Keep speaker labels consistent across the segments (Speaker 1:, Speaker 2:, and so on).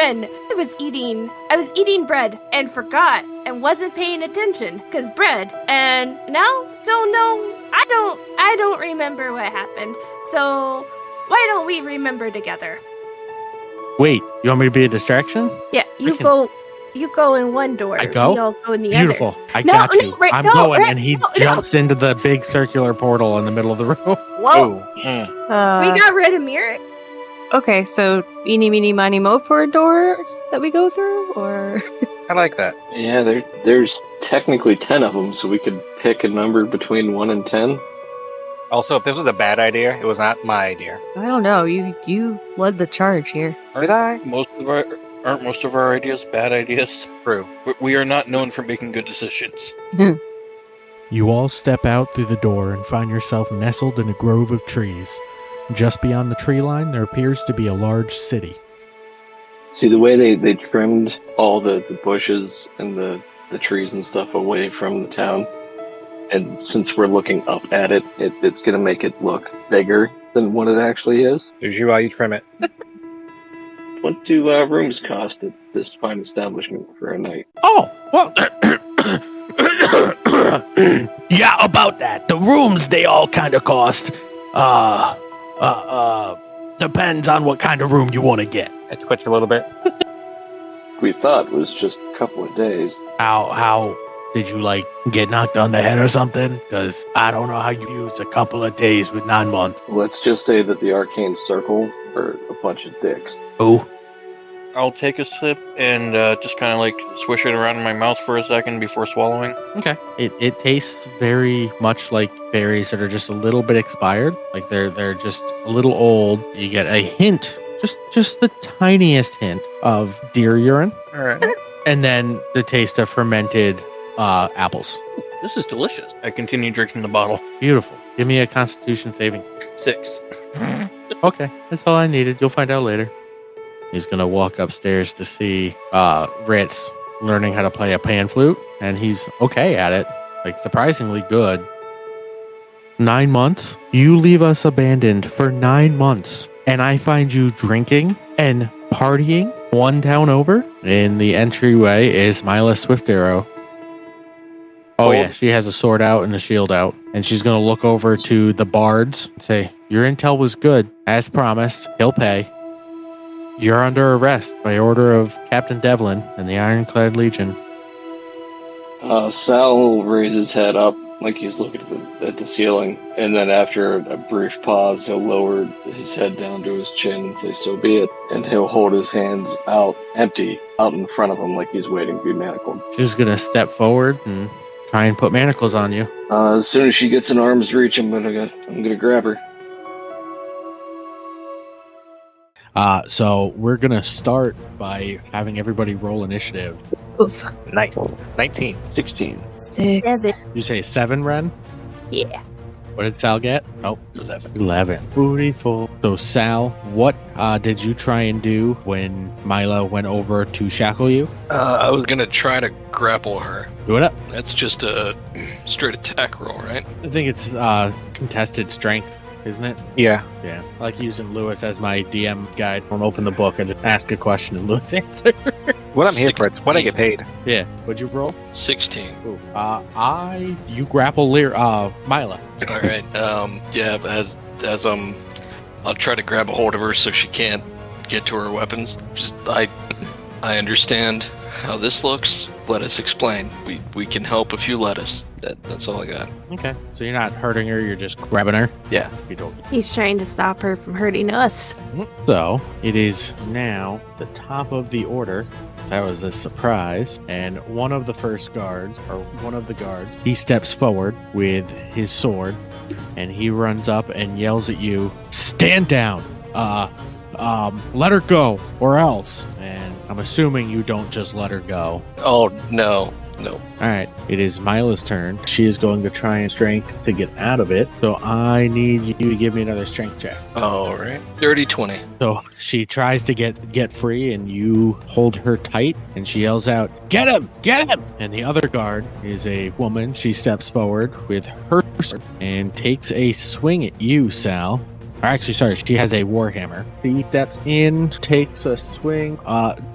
Speaker 1: Wren, I was eating bread and forgot and wasn't paying attention because bread. And now, don't know. I don't remember what happened. So why don't we remember together?
Speaker 2: Wait, you want me to be a distraction?
Speaker 1: Yeah, you go in one door.
Speaker 2: I go?
Speaker 1: We all go in the
Speaker 2: Beautiful.
Speaker 1: other.
Speaker 2: I got you. I'm going, and he
Speaker 1: no.
Speaker 2: jumps into the big circular portal in the middle of the room.
Speaker 1: Whoa. We got rid of Mirror.
Speaker 3: Okay, so eeny, meeny, miny, moe for a door that we go through, or?
Speaker 4: I like that.
Speaker 5: Yeah, there's technically 10 of them, so we could pick a number between 1 and 10.
Speaker 4: Also, if this was a bad idea, it was not my idea.
Speaker 3: I don't know. You led the charge here.
Speaker 4: Did I?
Speaker 6: Aren't most of our ideas bad ideas?
Speaker 4: True.
Speaker 6: We are not known for making good decisions.
Speaker 2: You all step out through the door and find yourself nestled in a grove of trees. Just beyond the tree line, there appears to be a large city.
Speaker 5: See, the way they trimmed all the bushes and the trees and stuff away from the town, and since we're looking up at it, it's going to make it look bigger than what it actually is.
Speaker 4: There's you while you trim it.
Speaker 5: What do rooms cost at this fine establishment for a night?
Speaker 2: Oh, well, yeah, about that. The rooms, they all kind of cost, depends on what kind of room you want to get.
Speaker 4: I twitch a little bit.
Speaker 5: We thought it was just a couple of days.
Speaker 2: How did you, get knocked on the head or something? Because I don't know how you use a couple of days with 9 months.
Speaker 5: Let's just say that the arcane circle are a bunch of dicks.
Speaker 2: Oh.
Speaker 6: I'll take a sip and just kind of swish it around in my mouth for a second before swallowing.
Speaker 2: Okay. It tastes very much like berries that are just a little bit expired. Like they're just a little old. You get a hint, just the tiniest hint of deer urine.
Speaker 6: All right.
Speaker 2: And then the taste of fermented apples.
Speaker 6: This is delicious. I continue drinking the bottle.
Speaker 2: Beautiful. Give me a Constitution saving.
Speaker 6: 6.
Speaker 2: Okay, that's all I needed. You'll find out later. He's going to walk upstairs to see Ritz learning how to play a pan flute, and he's okay at it. Surprisingly good. 9 months? You leave us abandoned for 9 months, and I find you drinking and partying one town over? In the entryway is Mila Swiftarrow. Oh, yeah, she has a sword out and a shield out, and she's going to look over to the bards and say, your intel was good. As promised, he'll pay. You're under arrest by order of Captain Devlin and the Ironclad Legion.
Speaker 5: Sal will raise his head up like he's looking at the ceiling, and then after a brief pause, he'll lower his head down to his chin and say, so be it, and he'll hold his hands out, empty, out in front of him like he's waiting to be manacled.
Speaker 2: She's going to step forward and try and put manacles on you.
Speaker 5: As soon as she gets in arm's reach, I'm gonna grab her.
Speaker 2: So we're going to start by having everybody roll initiative.
Speaker 3: Oof.
Speaker 4: 19.
Speaker 6: 16.
Speaker 3: 6.
Speaker 2: You say 7, Ren?
Speaker 3: Yeah.
Speaker 2: What did Sal get? Oh,
Speaker 6: 11.
Speaker 2: 11. Beautiful. So Sal, what did you try and do when Mila went over to shackle you?
Speaker 6: I was going to try to grapple her.
Speaker 2: Do it up.
Speaker 6: That's just a straight attack roll, right?
Speaker 2: I think it's contested strength, isn't it?
Speaker 4: Yeah.
Speaker 2: Yeah. I like using Lewis as my DM guide. I'll open the book and just ask a question and Lewis answer.
Speaker 4: What I'm here for, it's what I get paid.
Speaker 2: Yeah. What'd you roll?
Speaker 6: 16.
Speaker 2: Ooh. You grapple Mila.
Speaker 6: All right. Yeah. As I'll try to grab a hold of her so she can't get to her weapons. I understand how this looks. Let us explain. We can help if you let us. That's all I got.
Speaker 2: Okay. So you're not hurting her, you're just grabbing her?
Speaker 4: Yeah.
Speaker 1: He's trying to stop her from hurting us.
Speaker 2: So it is now the top of the order. That was a surprise. And one of the guards, he steps forward with his sword and he runs up and yells at you, stand down. Let her go or else. And I'm assuming you don't just let her go.
Speaker 6: Oh, no.
Speaker 2: Alright, it is Mila's turn. She is going to try and strength to get out of it. So I need you to give me another strength check.
Speaker 6: All right. 30-20.
Speaker 2: So she tries to get free and you hold her tight and she yells out, get him! Get him! And the other guard is a woman. She steps forward with her sword and takes a swing at you, Sal. Or actually, sorry, she has a warhammer. She steps in, takes a swing.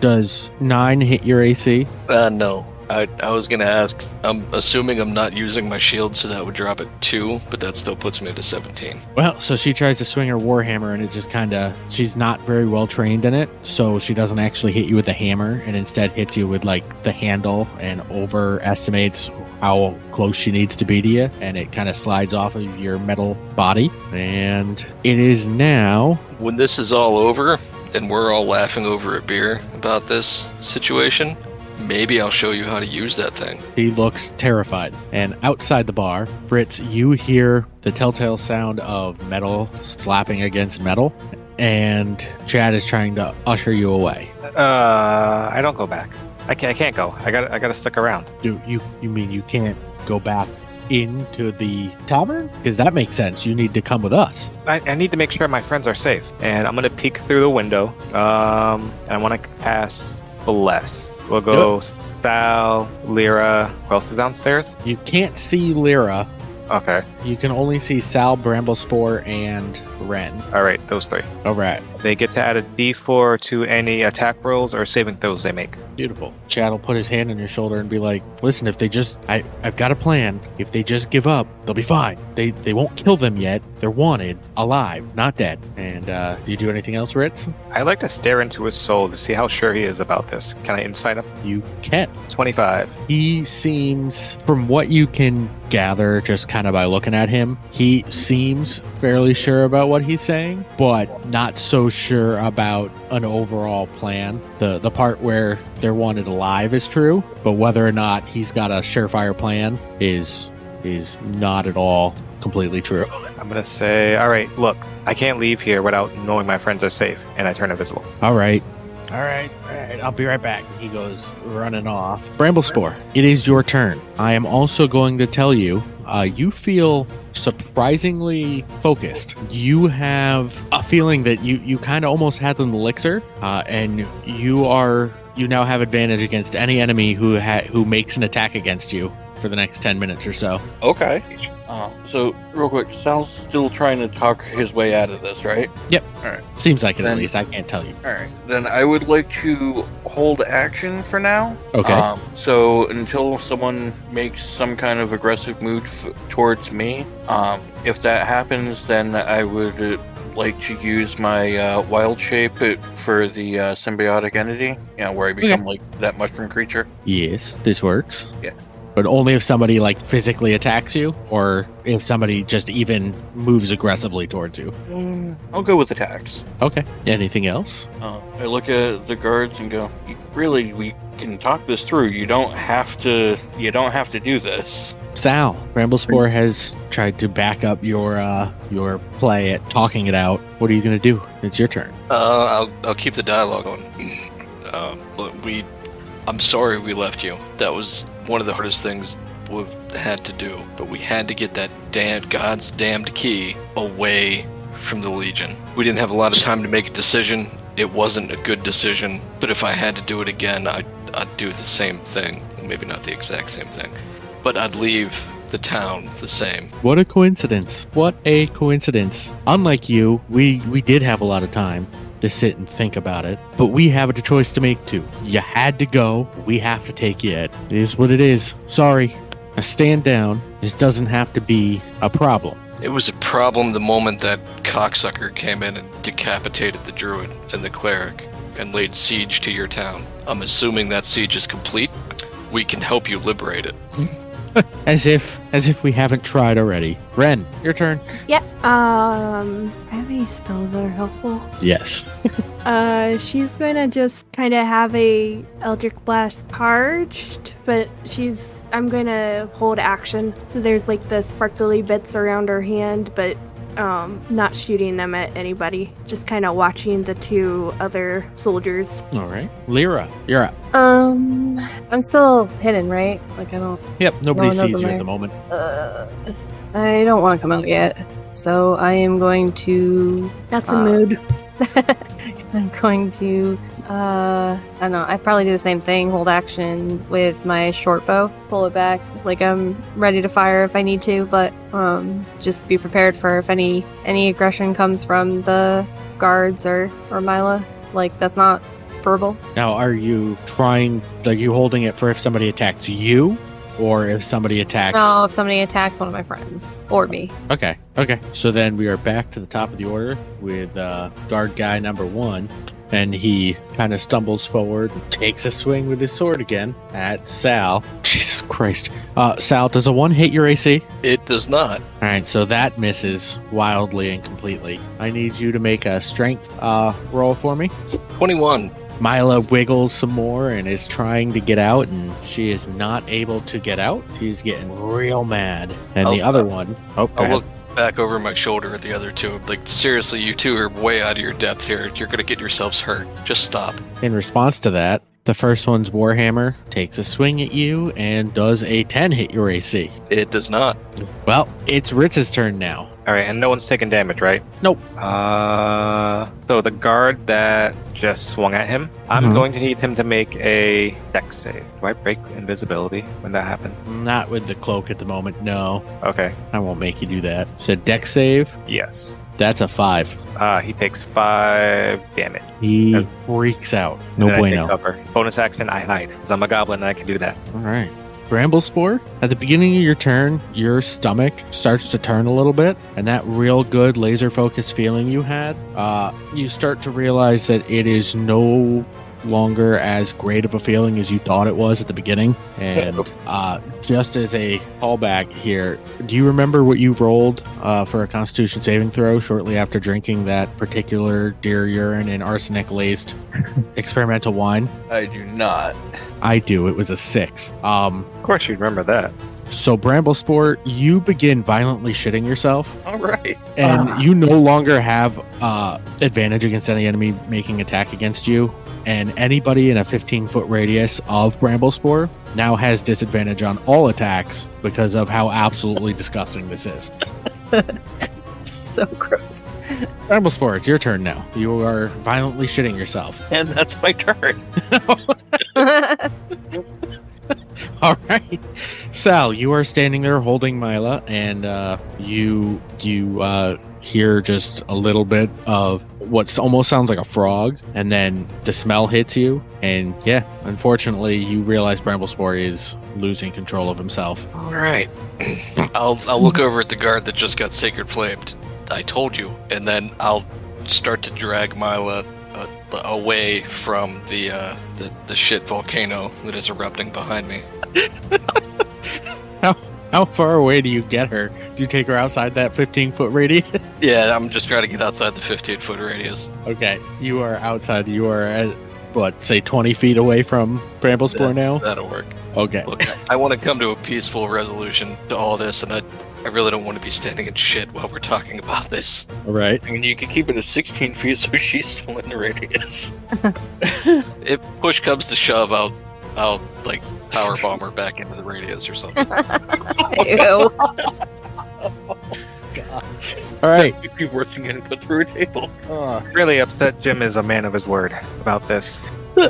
Speaker 2: Does 9 hit your AC?
Speaker 6: No. I was going to ask, I'm assuming I'm not using my shield, so that would drop it 2, but that still puts me to 17.
Speaker 2: Well, so she tries to swing her warhammer, and it just kind of, she's not very well trained in it, so she doesn't actually hit you with the hammer, and instead hits you with, like, the handle and overestimates how close she needs to be to you, and it kind of slides off of your metal body. And it is now...
Speaker 6: When this is all over, and we're all laughing over a beer about this situation... Maybe I'll show you how to use that thing.
Speaker 2: He looks terrified. And outside the bar, Fritz, you hear the telltale sound of metal slapping against metal, and Chad is trying to usher you away.
Speaker 4: I don't go back. I can't go. I gotta stick around.
Speaker 2: Do you mean you can't go back into the tavern? Because that makes sense. You need to come with us.
Speaker 4: I need to make sure my friends are safe. And I'm gonna peek through the window. And I want to pass Bless. We'll go Sal, Lyra. Who else is downstairs?
Speaker 2: You can't see Lyra.
Speaker 4: Okay.
Speaker 2: You can only see Sal, Bramblespore, and Wren.
Speaker 4: All right, those 3.
Speaker 2: All right.
Speaker 4: They get to add a D4 to any attack rolls or saving throws they make.
Speaker 2: Beautiful. Chad will put his hand on your shoulder and be like, listen, if they just... I've got a plan. If they just give up, they'll be fine. They won't kill them yet. They're wanted, alive, not dead. And do you do anything else, Ritz?
Speaker 4: I like to stare into his soul to see how sure he is about this. Can I insight him?
Speaker 2: You can.
Speaker 4: 25.
Speaker 2: He seems, from what you can gather just kind of by looking at him, he seems fairly sure about what he's saying, but not so sure about an overall plan. The part where they're wanted alive is true, but whether or not he's got a surefire plan is not at all completely true.
Speaker 4: I'm gonna say, all right, look, I can't leave here without knowing my friends are safe, and I turn invisible.
Speaker 2: All right, I'll be right back. He goes running off. Bramblespore, it is your turn. I am also going to tell you, you feel surprisingly focused. You have a feeling that you kind of almost had an elixir, and you now have advantage against any enemy who makes an attack against you for the next 10 minutes or so.
Speaker 7: Okay. So, real quick, Sal's still trying to talk his way out of this, right?
Speaker 2: Yep.
Speaker 7: Alright.
Speaker 2: Seems like it,
Speaker 7: Then-
Speaker 2: at least. I can't tell you.
Speaker 7: Alright. Then I would like to hold action for now.
Speaker 2: Okay.
Speaker 7: So, until someone makes some kind of aggressive move towards me, if that happens, then I would like to use my wild shape for the symbiotic entity, where I become like that mushroom creature.
Speaker 2: Yes, this works.
Speaker 7: Yeah.
Speaker 2: But only if somebody like physically attacks you, or if somebody just even moves aggressively towards you.
Speaker 7: I'll go with attacks.
Speaker 2: Okay. Anything else?
Speaker 7: I look at the guards and go, really, we can talk this through. You don't have to do this.
Speaker 2: Sal, Bramblespore has tried to back up your play at talking it out. What are you going to do? It's your turn.
Speaker 6: I'll keep the dialogue on. I'm sorry we left you. That was one of the hardest things we've had to do. But we had to get that God's damned key away from the Legion. We didn't have a lot of time to make a decision. It wasn't a good decision. But if I had to do it again, I'd do the same thing. Maybe not the exact same thing. But I'd leave the town the same.
Speaker 2: What a coincidence. What a coincidence. Unlike you, we did have a lot of time to sit and think about it, but we have a choice to make too. You had to go. We have to take you. It is what it is. Sorry. Now stand down. This doesn't have to be a problem.
Speaker 6: It was a problem the moment that cocksucker came in and decapitated the druid and the cleric and laid siege to your town. I'm assuming that siege is complete. We can help you liberate it.
Speaker 2: As if we haven't tried already. Wren, your turn.
Speaker 3: Yeah. I have any spells that are helpful.
Speaker 2: Yes.
Speaker 1: She's gonna just kind of have a Eldritch Blast charged, but I'm gonna hold action. So there's like the sparkly bits around her hand, but not shooting them at anybody. Just kind of watching the 2 other soldiers.
Speaker 2: All right. Lyra, you're up.
Speaker 3: I'm still hidden, right? Like I don't.
Speaker 2: Yep, nobody
Speaker 3: No one knows
Speaker 2: sees you
Speaker 3: I'm
Speaker 2: at the moment.
Speaker 3: I don't want to come out yet, so I am going to.
Speaker 1: That's a mood.
Speaker 3: I'm going to, I don't know, I'd probably do the same thing, hold action with my short bow, pull it back, like I'm ready to fire if I need to, but just be prepared for if any aggression comes from the guards or Mila, like that's not verbal.
Speaker 2: Now, are you holding it for if somebody attacks you? Or if somebody attacks...
Speaker 3: No, if somebody attacks one of my friends. Or me.
Speaker 2: Okay. So then we are back to the top of the order with guard guy number 1. And he kind of stumbles forward and takes a swing with his sword again at Sal. Jesus Christ. Sal, does a 1 hit your AC?
Speaker 6: It does not.
Speaker 2: Alright, so that misses wildly and completely. I need you to make a strength roll for me.
Speaker 6: 21.
Speaker 2: Mila wiggles some more and is trying to get out, and she is not able to get out. She's getting real mad. And the other one... Oh, go
Speaker 6: I'll
Speaker 2: ahead.
Speaker 6: look back over my shoulder at the other two. Like, seriously, you two are way out of your depth here. You're going to get yourselves hurt. Just stop.
Speaker 2: In response to that, the first one's Warhammer takes a swing at you and does a 10 hit your AC.
Speaker 6: It does not.
Speaker 2: Well, it's Ritz's turn now.
Speaker 4: All right, and no one's taking damage, right?
Speaker 2: Nope.
Speaker 4: So the guard that just swung at him, I'm going to need him to make a dex save. Do I break invisibility when that happens?
Speaker 2: Not with the cloak at the moment, no.
Speaker 4: Okay.
Speaker 2: I won't make you do that. So dex save,
Speaker 4: Yes.
Speaker 2: that's a 5.
Speaker 4: He takes 5 damage.
Speaker 2: He freaks out. No
Speaker 4: And then I take
Speaker 2: bueno.
Speaker 4: cover. Bonus action, I hide. Because I'm a goblin and I can do that.
Speaker 2: All right. Bramblespore, at the beginning of your turn, your stomach starts to turn a little bit, and that real good laser focused feeling you had, you start to realize that it is no longer as great of a feeling as you thought it was at the beginning. And just as a callback here, do you remember what you rolled for a Constitution saving throw shortly after drinking that particular deer urine and arsenic laced experimental wine?
Speaker 7: I do not.
Speaker 2: I do. It was a 6.
Speaker 4: Of course you'd remember that.
Speaker 2: So, Bramblespore, you begin violently shitting yourself,
Speaker 7: All right.
Speaker 2: and you no longer have advantage against any enemy making attack against you, and anybody in a 15-foot radius of Bramblespore now has disadvantage on all attacks because of how absolutely disgusting this is.
Speaker 3: So gross.
Speaker 2: Bramblespore, it's your turn now. You are violently shitting yourself.
Speaker 7: And that's my turn.
Speaker 2: All right, Sal, you are standing there holding Mila, and you hear just a little bit of what almost sounds like a frog, and then the smell hits you, and yeah, unfortunately, you realize Bramblespore is losing control of himself.
Speaker 6: All right. I'll look over at the guard that just got sacred flamed. I told you. And then I'll start to drag Mila away from the shit volcano that is erupting behind me.
Speaker 2: How far away do you get her? Do you take her outside that 15-foot radius?
Speaker 6: Yeah, I'm just trying to get outside the 15-foot radius.
Speaker 2: Okay, you are outside. You are at, what, say 20 feet away from Bramblespore now?
Speaker 6: That'll work.
Speaker 2: Okay.
Speaker 6: Look, I want to come to a peaceful resolution to all this, and I really don't want to be standing in shit while we're talking about this.
Speaker 2: All right.
Speaker 7: I mean, you can keep it at 16 feet so she's still in the radius.
Speaker 6: If push comes to shove, I'll like power bomb her back into the radius or something.
Speaker 3: Ew.
Speaker 2: All right.
Speaker 7: It'd be worse than getting put through a table.
Speaker 4: Really upset Jim is a man of his word about this. He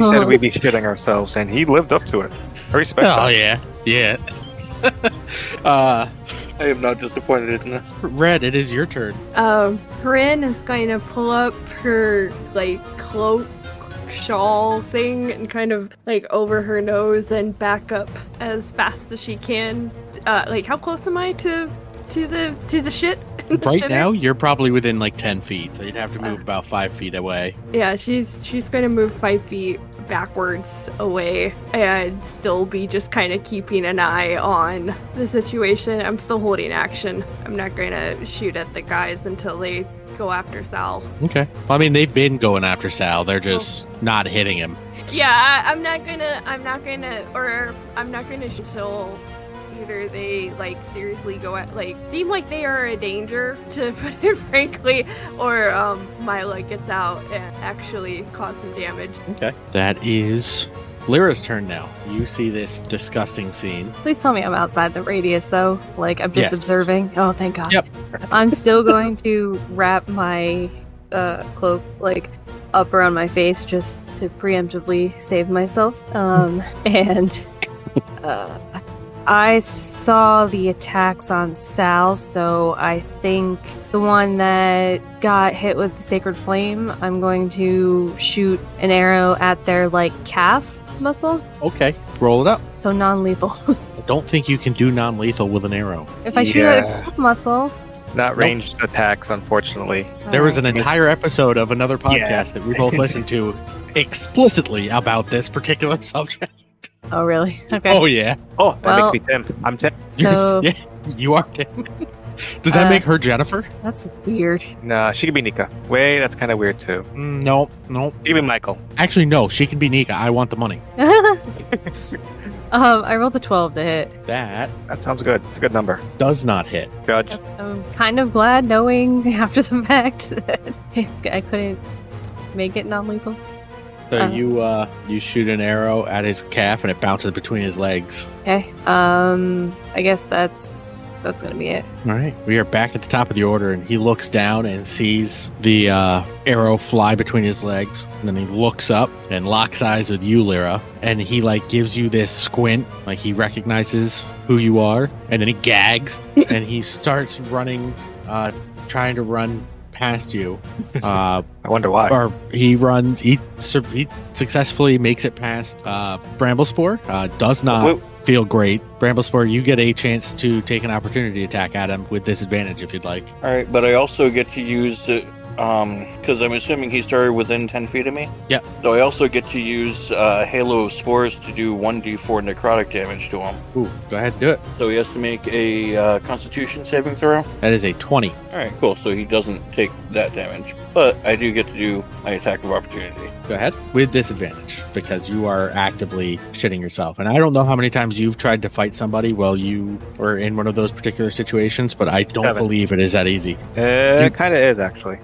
Speaker 4: said we'd be shitting ourselves, and he lived up to it. I respect
Speaker 2: Oh,
Speaker 4: that.
Speaker 2: yeah.
Speaker 7: I am not disappointed in that.
Speaker 2: Red, it is your turn.
Speaker 1: Corinne is going to pull up her, like, cloak shawl thing and kind of, like, over her nose and back up as fast as she can. Like, how close am I to the shit?
Speaker 2: Right now, you're probably within like 10 feet, so you'd have to move about 5 feet away.
Speaker 1: Yeah, she's going to move 5 feet backwards away and still be just kind of keeping an eye on the situation. I'm still holding action. I'm not going to shoot at the guys until they go after Sal.
Speaker 2: Okay. Well, I mean, they've been going after Sal. They're just not hitting him.
Speaker 1: Yeah, I'm not gonna shoot until either they like seriously go at seem like they are a danger, to put it frankly, or Mila gets out and actually cause some damage.
Speaker 2: Okay. That is Lyra's turn now. You see this disgusting scene.
Speaker 3: Please tell me I'm outside the radius, though. Like, I'm just
Speaker 2: Yes.
Speaker 3: observing. Oh, thank God.
Speaker 2: Yep.
Speaker 3: I'm still going to wrap my cloak like up around my face just to preemptively save myself. And I saw the attacks on Sal, so I think the one that got hit with the Sacred Flame, I'm going to shoot an arrow at their, like, calf muscle.
Speaker 2: Okay, roll it up.
Speaker 3: So non-lethal.
Speaker 2: I don't think you can do non-lethal with an arrow.
Speaker 3: If I shoot at a calf muscle...
Speaker 4: Not ranged attacks, unfortunately.
Speaker 2: There was an entire episode of another podcast that we both listened to explicitly about this particular subject.
Speaker 3: Oh, really? Okay.
Speaker 2: Oh, yeah.
Speaker 4: Oh, that makes me Tim. I'm Tim.
Speaker 3: So...
Speaker 2: Yeah, you are Tim. Does that make her Jennifer?
Speaker 3: That's weird.
Speaker 4: Nah, she could be Nika. Wait, that's kind of weird, too.
Speaker 2: No.
Speaker 4: She could be Michael.
Speaker 2: Actually, no. She can be Nika. I want the money.
Speaker 3: I rolled a 12 to hit.
Speaker 2: That
Speaker 4: sounds good. It's a good number.
Speaker 2: does not hit.
Speaker 4: Judge.
Speaker 3: I'm kind of glad knowing after the fact that I couldn't make it non-lethal.
Speaker 2: So you shoot an arrow at his calf and it bounces between his legs.
Speaker 3: Okay. I guess that's gonna be it.
Speaker 2: All right. We are back at the top of the order, and he looks down and sees the arrow fly between his legs. And then he looks up and locks eyes with you, Lyra. And he like gives you this squint, like he recognizes who you are. And then he gags and he starts running, trying to run past you.
Speaker 4: I wonder why.
Speaker 2: Or he runs. He successfully makes it past Bramblespore. Does not feel great. Bramblespore, you get a chance to take an opportunity attack at him with disadvantage if you'd like.
Speaker 7: All right, but I also get to use it because I'm assuming he started within 10 feet of me.
Speaker 2: Yep.
Speaker 7: So I also get to use Halo of Spores to do 1d4 necrotic damage to him.
Speaker 2: Ooh, go ahead and do it.
Speaker 7: So he has to make a Constitution saving throw.
Speaker 2: That is a 20.
Speaker 7: All right, cool. So he doesn't take that damage, but I do get to do my attack of opportunity.
Speaker 2: Go ahead. With disadvantage, because you are actively shitting yourself. And I don't know how many times you've tried to fight somebody while you were in one of those particular situations, but I don't believe it is that easy.
Speaker 4: It kind of is, actually.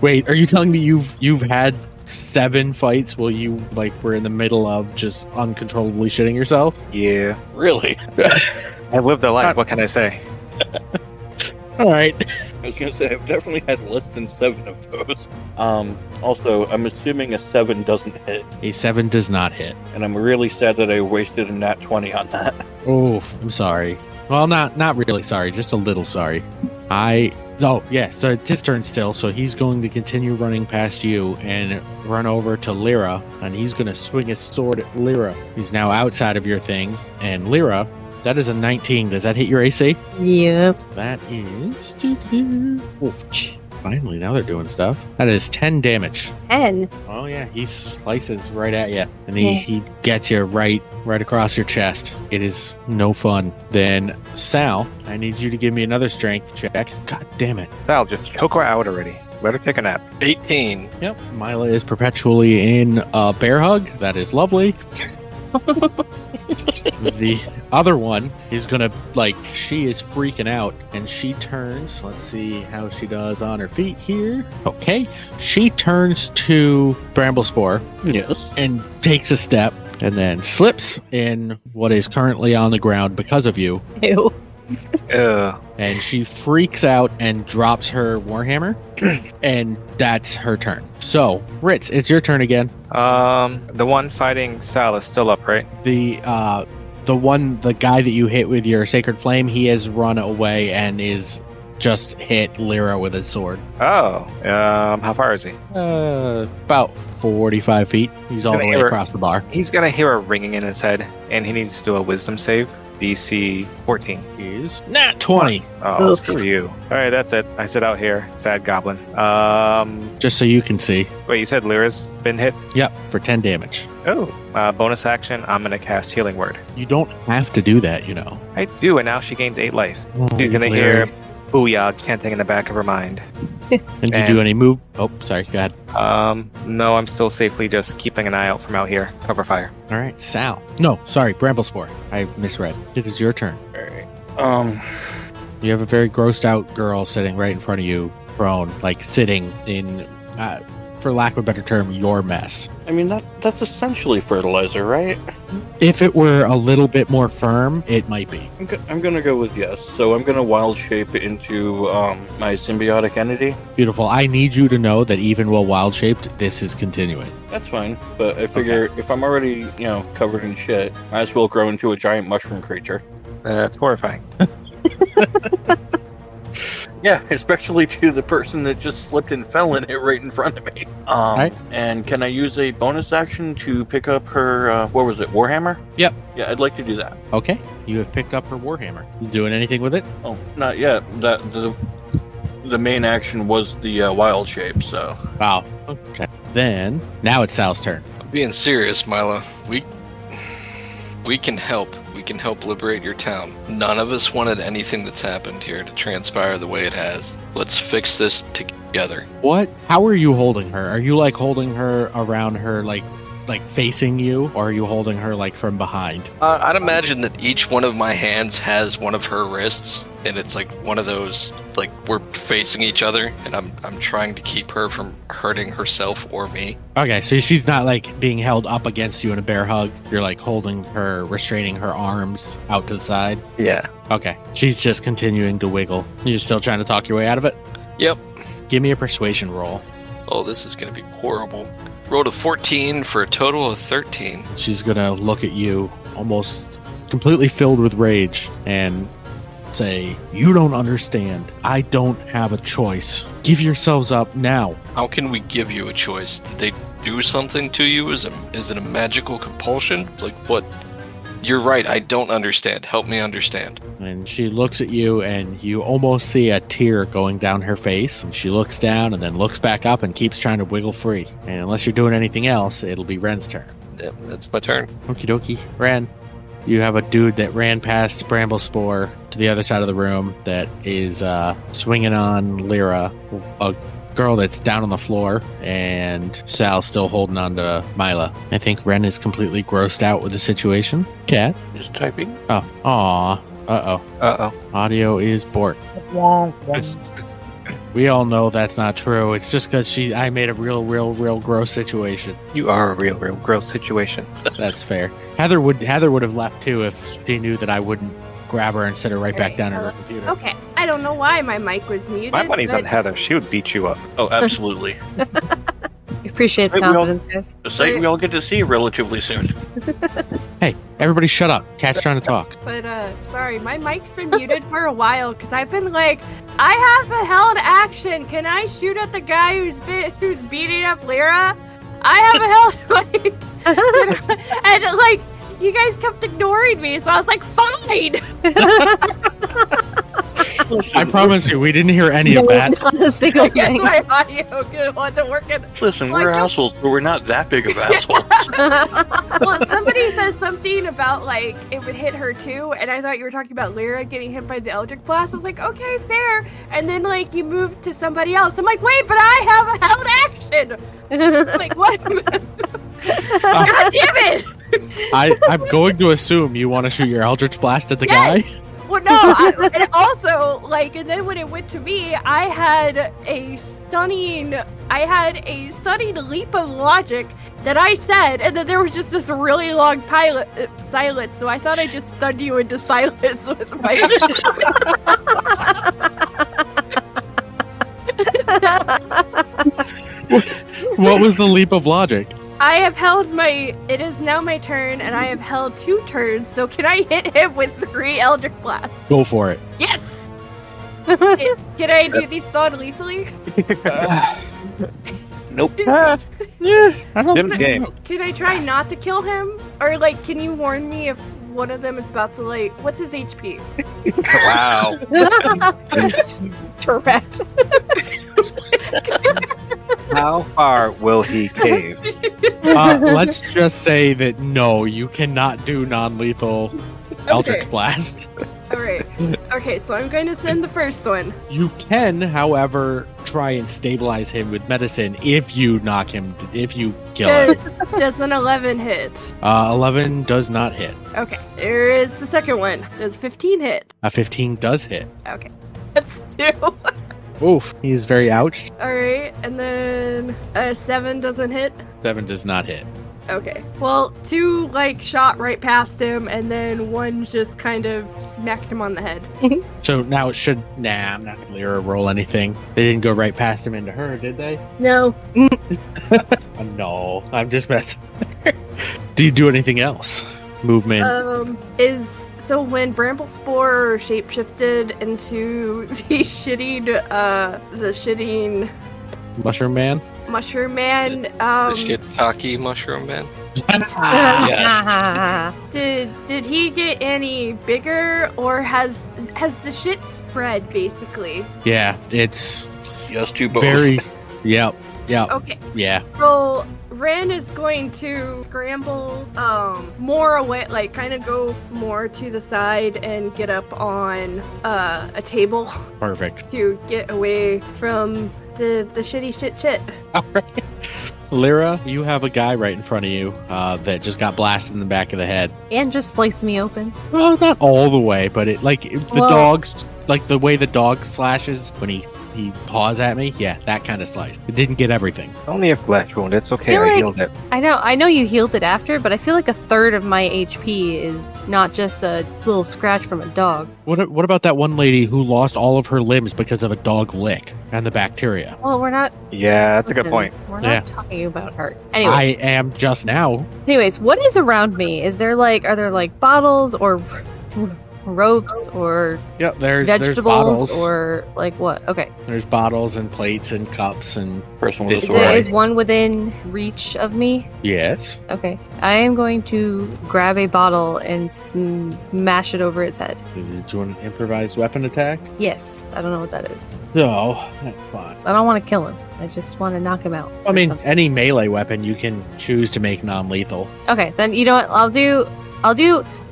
Speaker 2: Wait, are you telling me you've had 7 fights while you were in the middle of just uncontrollably shitting yourself?
Speaker 4: Yeah.
Speaker 7: Really?
Speaker 4: I've lived a life. What can I say?
Speaker 2: All right.
Speaker 7: I was going to say, I've definitely had less than 7 of those. Also, I'm assuming a 7 doesn't hit.
Speaker 2: A 7 does not hit.
Speaker 7: And I'm really sad that I wasted a nat 20 on that.
Speaker 2: Oh, I'm sorry. Well, not really sorry, just a little sorry. So it's his turn still, so he's going to continue running past you and run over to Lyra, and he's going to swing his sword at Lyra. He's now outside of your thing, and Lyra, that is a 19. Does that hit your AC?
Speaker 3: Yep.
Speaker 2: That is... Oh, finally, now they're doing stuff. That is 10 damage.
Speaker 3: 10?
Speaker 2: Oh, yeah, he slices right at you, and he gets you right across your chest. It is no fun. Then, Sal, I need you to give me another strength check. God damn it.
Speaker 4: Sal, just choke her out already. Let her take a nap.
Speaker 6: 18.
Speaker 2: Yep, Mila is perpetually in a bear hug. That is lovely. The other one is gonna, she is freaking out, and she turns. Let's see how she does on her feet here. Okay. She turns to Bramblespore.
Speaker 7: Yes.
Speaker 2: And takes a step, and then slips in what is currently on the ground because of you.
Speaker 3: Ew.
Speaker 2: And she freaks out and drops her warhammer, and that's her turn. So, Ritz, it's your turn again.
Speaker 4: The one fighting Sal is still up, right?
Speaker 2: The guy that you hit with your Sacred Flame, he has run away and is just hit Lyra with his sword.
Speaker 4: Oh, how far is he?
Speaker 2: About 45 feet. He's all the way across the bar.
Speaker 4: He's gonna hear a ringing in his head, and he needs to do a wisdom save. DC 14.
Speaker 2: Is nat 20.
Speaker 4: Oh, screw you. Alright, that's it. I sit out here. Sad goblin.
Speaker 2: Just so you can see.
Speaker 4: Wait, you said Lyra's been hit?
Speaker 2: Yep, for 10 damage.
Speaker 4: Oh, bonus action, I'm gonna cast Healing Word.
Speaker 2: You don't have to do that, you know.
Speaker 4: I do, and now she gains 8 life. She's gonna hear booyah chanting in the back of her mind.
Speaker 2: And do you do any move? Oh, sorry, go ahead.
Speaker 4: No, I'm still safely just keeping an eye out from out here. Cover fire.
Speaker 2: All right, Sal. No, sorry, Bramblespore. I misread. It is your turn.
Speaker 7: All right.
Speaker 2: You have a very grossed out girl sitting right in front of you, prone, sitting in for lack of a better term, your mess.
Speaker 7: I mean, that's essentially fertilizer, right?
Speaker 2: If it were a little bit more firm, it might be.
Speaker 7: I'm gonna go with yes. So I'm gonna wild shape into my symbiotic entity.
Speaker 2: Beautiful. I need you to know that even while wild shaped, this is continuing.
Speaker 7: That's fine, but I figure if I'm already, covered in shit, I might as well grow into a giant mushroom creature.
Speaker 4: That's horrifying.
Speaker 7: Yeah, especially to the person that just slipped and fell in it right in front of me.
Speaker 2: Right.
Speaker 7: And can I use a bonus action to pick up her, what was it, Warhammer?
Speaker 2: Yep.
Speaker 7: Yeah, I'd like to do that.
Speaker 2: Okay. You have picked up her Warhammer. You doing anything with it?
Speaker 7: Oh, not yet. The main action was the wild shape, so...
Speaker 2: Wow. Okay. Then, now it's Sal's turn.
Speaker 6: I'm being serious, Mila. We can help. We can help liberate your town. None of us wanted anything that's happened here to transpire the way it has. Let's fix this together.
Speaker 2: What? How are you holding her? Are you, holding her around her, like facing you? Or are you holding her, from behind?
Speaker 6: I'd imagine that each one of my hands has one of her wrists, and it's one of those, we're facing each other, and I'm trying to keep her from hurting herself or me.
Speaker 2: Okay, so she's not, being held up against you in a bear hug. You're, holding her, restraining her arms out to the side?
Speaker 4: Yeah.
Speaker 2: Okay. She's just continuing to wiggle. You're still trying to talk your way out of it?
Speaker 6: Yep.
Speaker 2: Give me a persuasion roll.
Speaker 6: Oh, this is going to be horrible. Rolled a 14 for a total of 13.
Speaker 2: She's going to look at you almost completely filled with rage and say, "You don't understand. I don't have a choice. Give yourselves up now."
Speaker 6: How can we give you a choice? Did they do something to you? Is it a magical compulsion? What? You're right. I don't understand. Help me understand.
Speaker 2: And she looks at you, and you almost see a tear going down her face. And she looks down and then looks back up and keeps trying to wiggle free. And unless you're doing anything else, it'll be Wren's turn.
Speaker 6: Yep, that's my turn.
Speaker 2: Okie dokie. Wren, you have a dude that ran past Bramblespore to the other side of the room that is swinging on Lyra, a girl that's down on the floor, and Sal's still holding on to Mila. I think Wren is completely grossed out with the situation. Cat?
Speaker 7: Just typing.
Speaker 2: Oh. Aw. Uh-oh.
Speaker 4: Uh-oh.
Speaker 2: Audio is borked. We all know that's not true. It's just because I made a real gross situation.
Speaker 4: You are a real gross situation.
Speaker 2: That's fair. Heather would have left too if she knew that I wouldn't grab her and sit her right back down in her computer.
Speaker 1: Okay, I don't know why my mic was muted.
Speaker 4: My money's
Speaker 1: but...
Speaker 4: on Heather. She would beat you up.
Speaker 7: Oh, absolutely.
Speaker 3: Appreciate the confidence, guys.
Speaker 7: A sight we all get to see relatively soon.
Speaker 2: Hey, everybody shut up. Cat's trying to talk.
Speaker 1: But, sorry, my mic's been muted for a while, because I've been like, I have a held action. Can I shoot at the guy who's beating up Lyra? I have a held, and, you guys kept ignoring me, so I was like, fine!
Speaker 2: I promise you, we didn't hear any of that.
Speaker 3: Not a single thing.
Speaker 1: My audio wasn't working.
Speaker 7: Listen, we're assholes, but we're not that big of assholes.
Speaker 1: Well, somebody said something about, it would hit her too, and I thought you were talking about Lyra getting hit by the Eldritch Blast. I was like, okay, fair. And then, you moved to somebody else. I'm like, wait, but I have a held action! What? God damn it!
Speaker 2: I'm going to assume you want to shoot your Eldritch Blast at the guy?
Speaker 1: Well, no, and also, and then when it went to me, I had a stunning leap of logic that I said, and then there was just this really long silence, so I thought I just stunned you into silence with my...
Speaker 2: What was the leap of logic?
Speaker 1: I have held it is now my turn, and I have held 2 turns, so can I hit him with 3 Eldritch Blasts?
Speaker 2: Go for it.
Speaker 1: Yes! Can I do these non-lethally?
Speaker 7: Nope.
Speaker 2: I don't
Speaker 4: Dim's game.
Speaker 1: Can I try not to kill him? Or, can you warn me if one of them is about to, what's his HP?
Speaker 4: Wow.
Speaker 3: Correct.
Speaker 4: How far will he cave?
Speaker 2: Let's just say that no, you cannot do non-lethal Eldritch Blast.
Speaker 1: Alright. Okay, so I'm going to send the first one.
Speaker 2: You can, however, try and stabilize him with medicine if you kill him.
Speaker 1: Does an 11 hit?
Speaker 2: 11 does not hit.
Speaker 1: Okay, there is the second one. Does 15 hit?
Speaker 2: A 15 does hit.
Speaker 1: Okay. That's 2.
Speaker 2: Oof, he's very ouched.
Speaker 1: All right, and then a 7 doesn't hit.
Speaker 2: 7 does not hit.
Speaker 1: Okay. Well, 2 shot right past him, and then 1 just kind of smacked him on the head.
Speaker 2: So now it should. Nah, I'm not gonna let her roll anything. They didn't go right past him into her, did they?
Speaker 1: No.
Speaker 2: No, I'm just messing. Do you do anything else? Movement.
Speaker 1: So when Bramblespore shapeshifted into the shitting
Speaker 2: Mushroom Man.
Speaker 1: mushroom man,
Speaker 6: The shiitake mushroom man.
Speaker 7: Yes.
Speaker 1: did he get any bigger, or has the shit spread basically?
Speaker 2: Yeah, it's
Speaker 7: Yes to both.
Speaker 2: very. Yep.
Speaker 1: Okay.
Speaker 2: Yeah.
Speaker 1: So Wren is going to scramble more away, kind of go more to the side and get up on a table
Speaker 2: Perfect.
Speaker 1: to get away from the shitty shit.
Speaker 2: All right. Lyra, you have a guy right in front of you that just got blasted in the back of the head.
Speaker 3: And just sliced me open.
Speaker 2: Well, not all the way, but the
Speaker 3: Well-
Speaker 2: dogs, the way the dog slashes when he paws at me. Yeah, that kind of slice. It didn't get everything.
Speaker 4: Only a flesh wound. It's okay.
Speaker 3: Feel
Speaker 4: I
Speaker 3: like-
Speaker 4: healed it.
Speaker 3: I know you healed it after, but I feel like a third of my HP is not just a little scratch from a dog.
Speaker 2: What about that one lady who lost all of her limbs because of a dog lick and the bacteria?
Speaker 3: Well, we're not.
Speaker 4: Yeah, that's a good
Speaker 3: listen,
Speaker 4: point.
Speaker 3: We're
Speaker 2: Yeah.
Speaker 3: not talking about her.
Speaker 2: I
Speaker 3: Anyways,
Speaker 2: am just now.
Speaker 3: what is around me? Is there are there bottles or ropes or
Speaker 2: Yep, there's
Speaker 3: vegetables
Speaker 2: bottles.
Speaker 3: or what? Okay.
Speaker 2: There's bottles and plates and cups and
Speaker 7: Person with a
Speaker 2: This
Speaker 7: sword.
Speaker 3: Is one within reach of me?
Speaker 2: yes.
Speaker 3: Okay. I am going to grab a bottle and smash it over its head.
Speaker 2: Do you want an improvised weapon attack?
Speaker 3: Yes. I don't know what that is.
Speaker 2: No, that's fine.
Speaker 3: I don't want to kill him. I just want to knock him out.
Speaker 2: I
Speaker 3: or
Speaker 2: mean,
Speaker 3: something.
Speaker 2: any melee weapon you can choose to make non-lethal.
Speaker 3: Okay, then you know what? I'll do.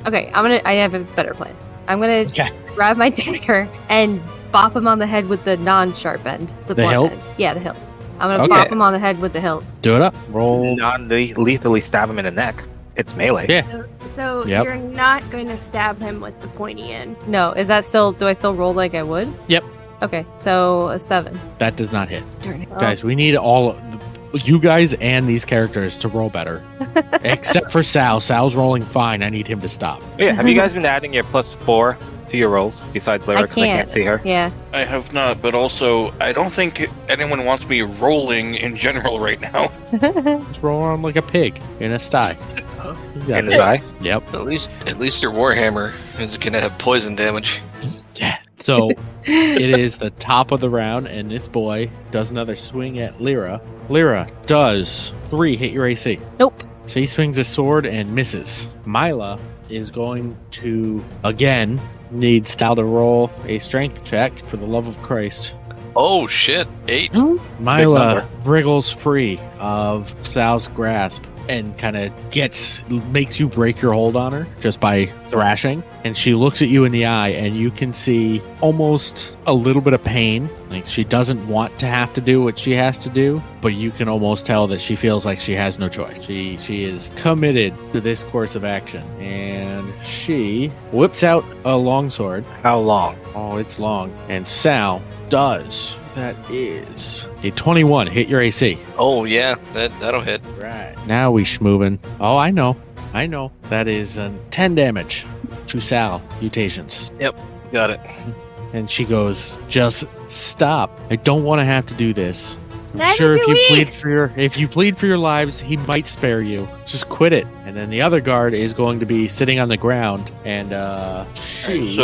Speaker 3: Okay, I have a better plan. I'm gonna
Speaker 2: Okay.
Speaker 3: grab my dagger and bop him on the head with the non-sharp end. The blunt
Speaker 2: hilt?
Speaker 3: end. Yeah, the hilt. I'm gonna
Speaker 2: Okay.
Speaker 3: bop him on the head with the hilt.
Speaker 2: Do it up. Roll.
Speaker 4: Non-lethally stab him in the neck. It's melee.
Speaker 2: Yeah.
Speaker 1: So
Speaker 2: Yep.
Speaker 1: you're not going to stab him with the pointy end.
Speaker 3: No, is that still? Do I still roll like I would?
Speaker 2: Yep.
Speaker 3: Okay, so a 7.
Speaker 2: That does not hit.
Speaker 3: Darn it.
Speaker 2: Guys, we need you guys and these characters to roll better. Except for Sal. Sal's rolling fine. I need him to stop.
Speaker 4: Yeah, have you guys been adding your +4 to your rolls besides Lyra?
Speaker 3: I
Speaker 4: 'Cause I can't see her.
Speaker 3: Yeah.
Speaker 7: I have not, but also I don't think anyone wants me rolling in general right now.
Speaker 2: Just roll on like a pig in a sty. You got
Speaker 4: In
Speaker 2: this.
Speaker 4: his eye.
Speaker 2: Yep.
Speaker 6: At least your warhammer is gonna have poison damage.
Speaker 2: So it is the top of the round, and this boy does another swing at Lyra. Lyra does 3 hit your AC.
Speaker 3: Nope.
Speaker 2: She swings a sword and misses. Mila is going to, again, need Sal to roll a strength check for the love of Christ.
Speaker 6: Oh shit! 8.
Speaker 2: Mila
Speaker 4: number.
Speaker 2: wriggles free of Sal's grasp and kind of makes you break your hold on her just by thrashing. And she looks at you in the eye, and you can see almost a little bit of pain. Like she doesn't want to have to do what she has to do, but you can almost tell that she feels like she has no choice. She is committed to this course of action, and she whips out a longsword.
Speaker 4: How long?
Speaker 2: Oh, it's long. And Sal does. That is a 21. Hit your AC.
Speaker 6: Oh yeah, that'll hit.
Speaker 2: Right. Now we schmoovin'. Oh, I know. That is 10 damage to Sal. Mutations.
Speaker 6: Got it.
Speaker 2: And she goes, just stop. I don't want to have to do this. I'm
Speaker 1: Neither
Speaker 2: sure
Speaker 1: do
Speaker 2: if you plead for your lives, he might spare you. Just quit it. And then the other guard is going to be sitting on the ground, and she.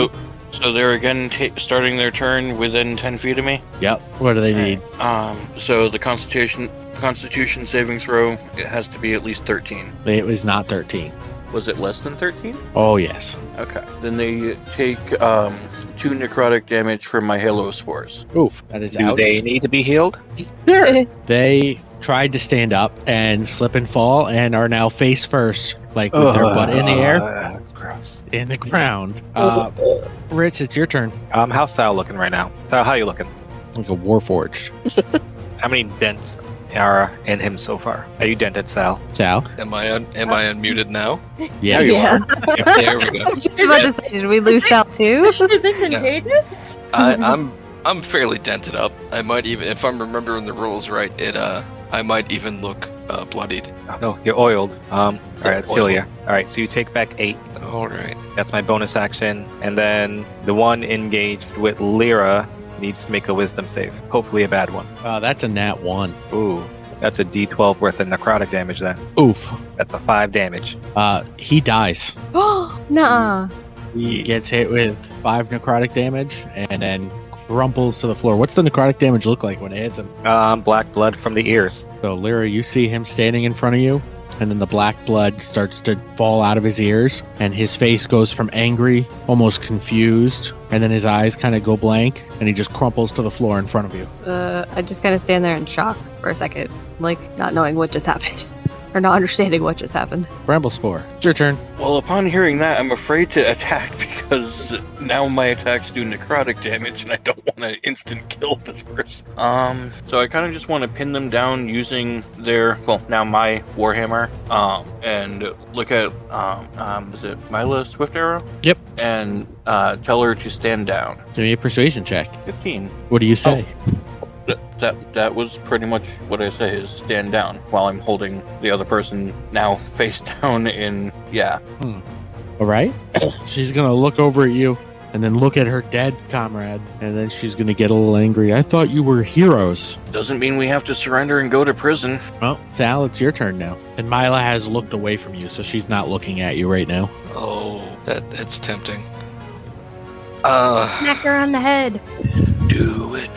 Speaker 7: So they're again starting their turn within 10 feet of me.
Speaker 2: Yep. What do they need?
Speaker 7: So the Constitution saving throw, it has to be at least 13.
Speaker 2: It was not 13.
Speaker 7: Was it less than 13?
Speaker 2: Oh yes.
Speaker 7: Okay. Then they take 2 necrotic damage from my halo spores.
Speaker 2: Oof. That is
Speaker 4: Do
Speaker 2: ouch.
Speaker 4: they need to be healed?
Speaker 2: They tried to stand up and slip and fall and are now face first, like with their butt in the air,
Speaker 4: That's gross.
Speaker 2: in the ground. Ritz, it's your turn.
Speaker 4: How's Sal looking right now? Sal, how you looking?
Speaker 2: Like a warforged.
Speaker 4: How many dents are in him so far? Are you dented, Sal?
Speaker 2: Sal?
Speaker 6: Am I unmuted now?
Speaker 2: Yes.
Speaker 4: you
Speaker 3: Yeah.
Speaker 6: There we go.
Speaker 3: I was just about to say, did we lose Sal too?
Speaker 1: Is it contagious?
Speaker 6: I'm I'm fairly dented up. I might even, if I'm remembering the rules right, I might even look bloodied.
Speaker 4: Oh, no, you're oiled. All right, let's heal you. All right, so you take back 8.
Speaker 6: All right.
Speaker 4: That's my bonus action. And then the one engaged with Lyra needs to make a wisdom save. Hopefully a bad one.
Speaker 2: That's a nat 1.
Speaker 4: Ooh, that's a d12 worth of necrotic damage then.
Speaker 2: Oof.
Speaker 4: That's a 5 damage.
Speaker 2: He dies.
Speaker 3: Oh, nuh-uh.
Speaker 2: He gets hit with 5 necrotic damage and then crumples to the floor. What's the necrotic damage look like when it hits him?
Speaker 4: Black blood from the ears.
Speaker 2: So, Lyra, you see him standing in front of you, and then the black blood starts to fall out of his ears, and his face goes from angry, almost confused, and then his eyes kind of go blank, and he just crumples to the floor in front of you.
Speaker 3: I just kind of stand there in shock for a second, like not knowing what just happened. Or not understanding what just happened.
Speaker 2: Bramblespore, it's your turn.
Speaker 7: Well, upon hearing that, I'm afraid to attack because now my attacks do necrotic damage and I don't want to instant kill this person. So I kind of just want to pin them down using their, well, now my Warhammer, and look at, is it Mila Swift Arrow?
Speaker 2: Yep.
Speaker 7: And tell her to stand down.
Speaker 2: Give me a persuasion check.
Speaker 7: 15.
Speaker 2: What do you say?
Speaker 7: That was pretty much what I say, is stand down while I'm holding the other person now face down in,
Speaker 2: All right. She's going to look over at you and then look at her dead comrade, and then she's going to get a little angry. I thought you were heroes.
Speaker 7: Doesn't mean we have to surrender and go to prison.
Speaker 2: Well, Sal, it's your turn now. And Mila has looked away from you, so she's not looking at you right now.
Speaker 6: Oh, that's tempting.
Speaker 3: Smack her on the head.
Speaker 7: Do it.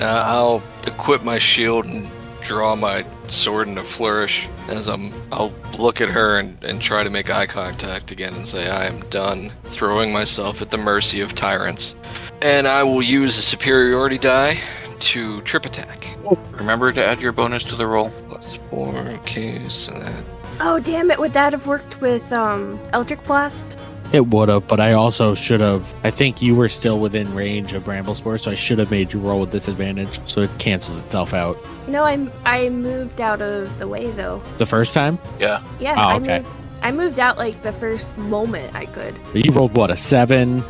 Speaker 6: I'll equip my shield and draw my sword in a flourish as I'll look at her and try to make eye contact again and say I am done throwing myself at the mercy of tyrants. And I will use a superiority die to trip attack.
Speaker 7: Remember to add your bonus to the roll.
Speaker 6: +4, okay, so that...
Speaker 1: Oh, damn it. Would that have worked with Eldritch Blast?
Speaker 2: It would have, but I also should have. I think you were still within range of Bramblespore, so I should have made you roll with disadvantage, so it cancels itself out.
Speaker 1: No, I moved out of the way, though.
Speaker 2: The first time?
Speaker 7: Yeah.
Speaker 1: Yeah,
Speaker 2: Oh, okay.
Speaker 1: I moved out, like, the first moment I could.
Speaker 2: You rolled, what, a 7?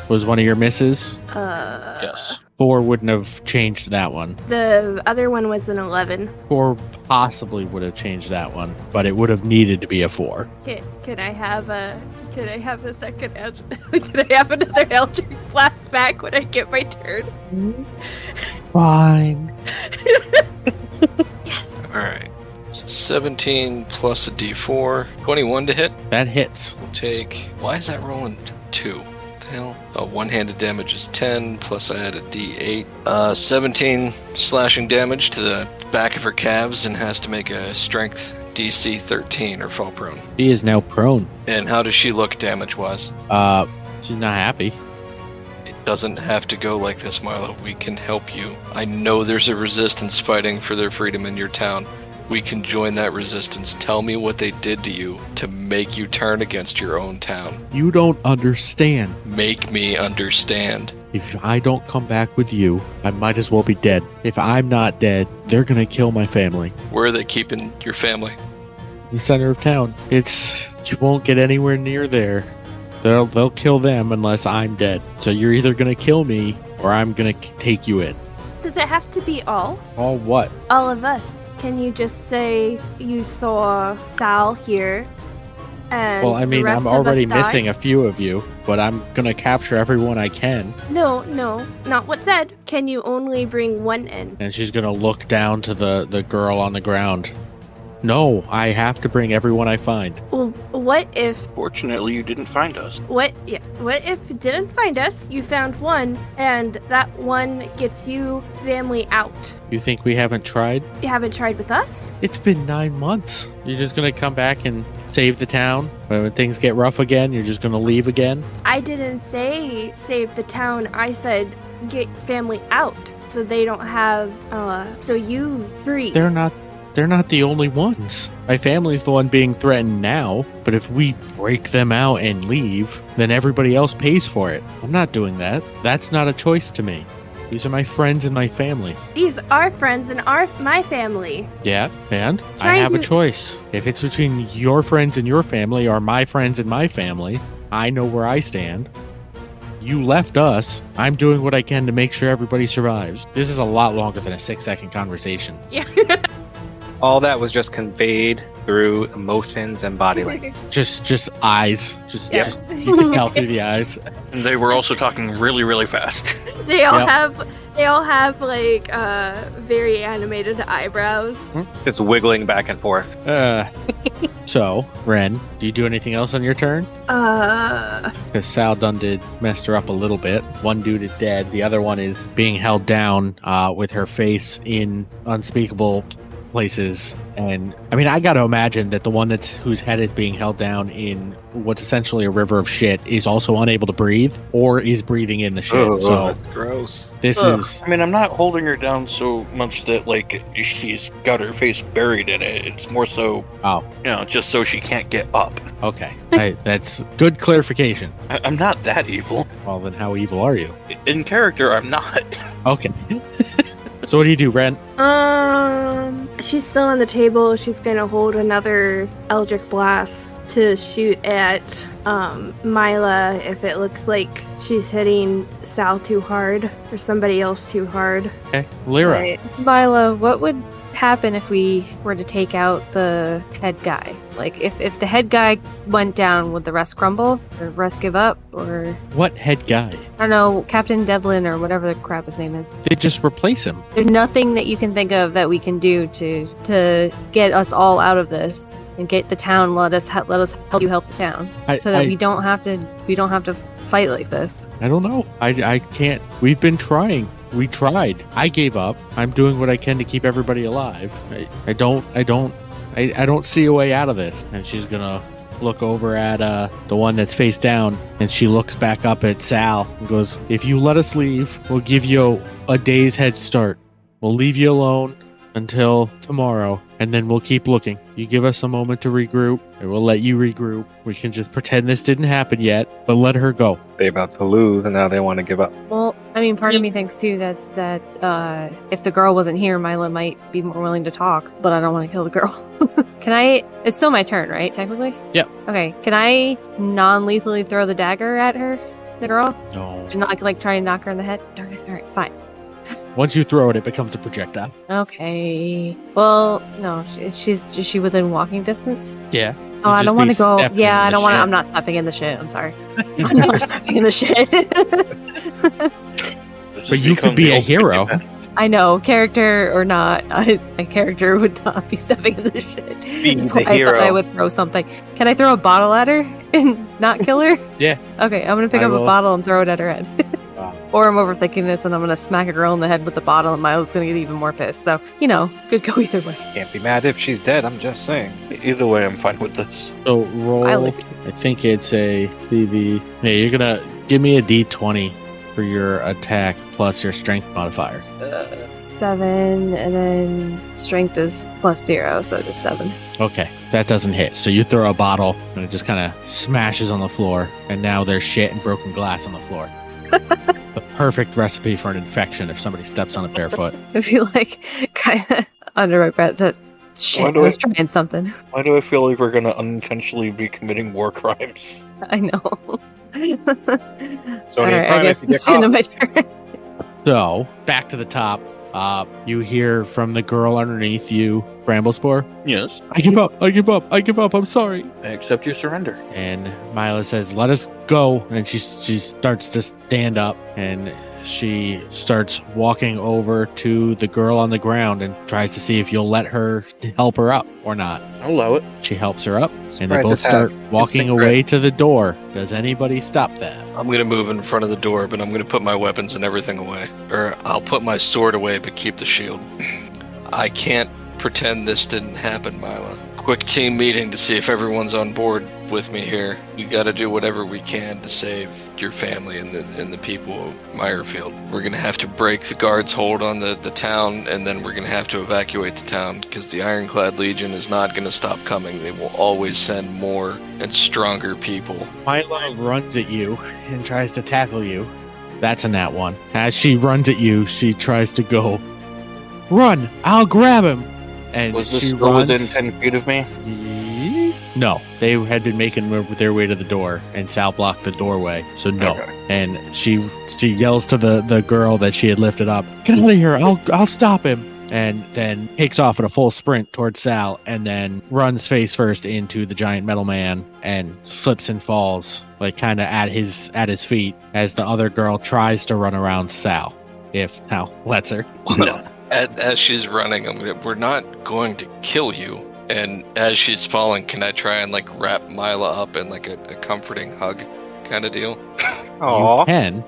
Speaker 2: Was one of your misses?
Speaker 7: Yes.
Speaker 2: 4 wouldn't have changed that one.
Speaker 1: The other one was an 11.
Speaker 2: 4 possibly would have changed that one, but it would have needed to be a 4.
Speaker 1: Could I have a second? Could I have another Eldritch Blast back when I get my turn?
Speaker 2: Fine.
Speaker 1: Yes.
Speaker 6: Alright. So 17 plus a d4. 21 to hit.
Speaker 2: That hits.
Speaker 6: We'll take... Why is that rolling 2? What the hell? One-handed damage is 10, plus I add a d8. 17 slashing damage to the back of her calves, and has to make a strength DC 13 or fall prone.
Speaker 2: She is now prone.
Speaker 6: And how does she look damage-wise?
Speaker 2: She's not happy.
Speaker 6: It doesn't have to go like this, Milo. We can help you. I know there's a resistance fighting for their freedom in your town. We can join that resistance. Tell me what they did to you to make you turn against your own town.
Speaker 2: You don't understand.
Speaker 6: Make me understand.
Speaker 2: If I don't come back with you, I might as well be dead. If I'm not dead, they're gonna kill my family.
Speaker 6: Where are they keeping your family?
Speaker 2: The center of town. You won't get anywhere near there. They'll kill them unless I'm dead. So you're either gonna kill me or I'm gonna take you in.
Speaker 1: Does it have to be all?
Speaker 2: All what?
Speaker 1: All of us. Can you just say you saw Sal here? And
Speaker 2: Well, I
Speaker 1: the
Speaker 2: mean,
Speaker 1: rest
Speaker 2: I'm
Speaker 1: of us
Speaker 2: already
Speaker 1: died?
Speaker 2: missing a few of you, but I'm gonna capture everyone I can.
Speaker 1: No, not what said. Can you only bring one in?
Speaker 2: And she's gonna look down to the girl on the ground. No, I have to bring everyone I find.
Speaker 1: Well, what if
Speaker 7: Fortunately, you didn't find us.
Speaker 1: What if it didn't find us? You found one, and that one gets you family out.
Speaker 2: You think we haven't tried?
Speaker 1: You haven't tried with us?
Speaker 2: It's been 9 months. You're just gonna come back and save the town? When things get rough again, you're just gonna leave again?
Speaker 1: I didn't say save the town. I said get family out, so they don't have. So you free.
Speaker 2: They're not the only ones. My family's the one being threatened now, but if we break them out and leave, then everybody else pays for it. I'm not doing that. That's not a choice to me. These are my friends and my family.
Speaker 1: These are friends and my family.
Speaker 2: Yeah, and I
Speaker 1: Trying
Speaker 2: have a
Speaker 1: to-
Speaker 2: choice. If it's between your friends and your family or my friends and my family, I know where I stand. You left us. I'm doing what I can to make sure everybody survives. This is a lot longer than a 6-second conversation.
Speaker 1: Yeah.
Speaker 4: All that was just conveyed through emotions and body language.
Speaker 2: Just eyes.
Speaker 1: Yeah.
Speaker 2: Just you can tell through the eyes.
Speaker 7: And they were also talking really, really fast.
Speaker 1: They all
Speaker 2: Yep.
Speaker 1: have like very animated eyebrows.
Speaker 4: Just wiggling back and forth.
Speaker 2: So, Wren, do you do anything else on your turn? Because Sal done did messed her up a little bit. One dude is dead. The other one is being held down with her face in unspeakable places. And I mean, I got to imagine that the one whose head is being held down in what's essentially a river of shit is also unable to breathe or is breathing in the shit. So
Speaker 4: that's gross.
Speaker 2: this is
Speaker 7: I mean, I'm not holding her down so much that, like, she's got her face buried in it. It's more so, just so she can't get up.
Speaker 2: okay. That's good clarification.
Speaker 7: I'm not that evil.
Speaker 2: Well, then how evil are you?
Speaker 7: In character, I'm not.
Speaker 2: Okay. So what do you do, Wren?
Speaker 1: She's still on the table. She's gonna hold another Eldritch Blast to shoot at Myla if it looks like she's hitting Sal too hard or somebody else too hard.
Speaker 2: Okay. Lyra.
Speaker 3: Right. Milo, what would happen if we were to take out the head guy? Like, if the head guy went down, would the rest crumble? Or the rest give up? Or,
Speaker 2: What head guy?
Speaker 3: I don't know, Captain Devlin or whatever the crap his name is.
Speaker 2: They just replace him.
Speaker 3: There's nothing that you can think of that we can do to get us all out of this and get the town. Let us help you help the town, so that we don't have to fight like this.
Speaker 2: I don't know. I can't. We've been trying. We tried. I gave up. I'm doing what I can to keep everybody alive. I don't see a way out of this. And she's gonna look over at the one that's face down, and she looks back up at Sal and goes, "If you let us leave, we'll give you a day's head start. We'll leave you alone until tomorrow, and then we'll keep looking. You give us a moment to regroup, and we'll let you regroup. We can just pretend this didn't happen yet, but let her go."
Speaker 4: They're about to lose, and now they want to give up.
Speaker 3: Well, I mean, part of me thinks too that if the girl wasn't here, Mila might be more willing to talk, but I don't want to kill the girl. Can I? It's still my turn, right? Technically.
Speaker 2: Yep.
Speaker 3: Okay. Can I non-lethally throw the dagger at her, the girl?
Speaker 2: No.
Speaker 3: Do not like try and knock her in the head. Darn it! All right, fine.
Speaker 2: Once you throw it, it becomes a projectile.
Speaker 3: Okay. Well, no, is she within walking distance?
Speaker 2: Yeah.
Speaker 3: Oh, I don't want to go. Yeah, I don't want to.
Speaker 2: to.
Speaker 3: I'm not stepping in the shit. I'm sorry. I'm never stepping in the shit.
Speaker 2: But you could be a hero.
Speaker 3: I know, character or not, a character would not be stepping in the shit.
Speaker 4: Being
Speaker 3: That's
Speaker 4: the
Speaker 3: why I
Speaker 4: hero.
Speaker 3: thought I would throw something. Can I throw a bottle at her and not kill her?
Speaker 2: Yeah.
Speaker 3: Okay, I'm gonna pick
Speaker 2: I
Speaker 3: up
Speaker 2: will.
Speaker 3: a bottle and throw it at her head.
Speaker 2: Wow.
Speaker 3: Or I'm overthinking this and I'm gonna smack a girl in the head with the bottle and Milo's gonna get even more pissed. So, could go either way.
Speaker 4: Can't be mad if she's dead, I'm just saying.
Speaker 7: Either way, I'm fine with this.
Speaker 2: So roll. I think it's a CV. Yeah, you're gonna give me a D20 for your attack plus your strength modifier.
Speaker 3: 7, and then strength is +0, so just 7.
Speaker 2: Okay, that doesn't hit. So you throw a bottle and it just kind of smashes on the floor, and now there's shit and broken glass on the floor. The perfect recipe for an infection if somebody steps on it barefoot.
Speaker 3: I feel like kind of under my breath that shit, I was trying something.
Speaker 7: Why do I feel like we're gonna unintentionally be committing war crimes?
Speaker 3: I know.
Speaker 4: So
Speaker 3: All right, I guess it's the end of my turn.
Speaker 2: So back to the top. You hear from the girl underneath you, Bramblespore.
Speaker 7: Yes.
Speaker 2: I give up. I give up. I give up. I'm sorry.
Speaker 7: I accept your surrender.
Speaker 2: And Mila says, "Let us go." And she starts to stand up, and she starts walking over to the girl on the ground and tries to see if you'll let her help her up or not.
Speaker 7: I'll allow it.
Speaker 2: She helps her up, and they
Speaker 4: Surprise
Speaker 2: both
Speaker 4: attack.
Speaker 2: start walking
Speaker 4: Instant
Speaker 2: away to the door. Does anybody stop that?
Speaker 6: I'm going to move in front of the door, but I'm going to put my weapons and everything away. Or I'll put my sword away, but keep the shield. I can't pretend this didn't happen, Mila. Quick team meeting to see if everyone's on board with me here. We got to do whatever we can to save your family and the people of Meyerfield. We're going to have to break the guards' hold on the town, and then we're going to have to evacuate the town, because the Ironclad Legion is not going to stop coming. They will always send more and stronger people.
Speaker 2: Mila runs at you and tries to tackle you. That's a nat 1. As she runs at you, she tries to go, "Run! I'll grab him!" And
Speaker 7: Was this
Speaker 2: she
Speaker 7: still
Speaker 2: runs.
Speaker 7: within 10 feet of me?
Speaker 2: No, they had been making their way to the door, and Sal blocked the doorway, so no.
Speaker 4: Okay.
Speaker 2: And she yells to the girl that she had lifted up, "Get out of here! I'll stop him!" And then takes off at a full sprint towards Sal, and then runs face first into the giant metal man, and slips and falls, like kind of at his feet, as the other girl tries to run around Sal, if Sal lets her.
Speaker 6: No. As she's running, we're not going to kill you. And as she's falling, can I try and like wrap Mila up in like a comforting hug kind of deal?
Speaker 2: You can,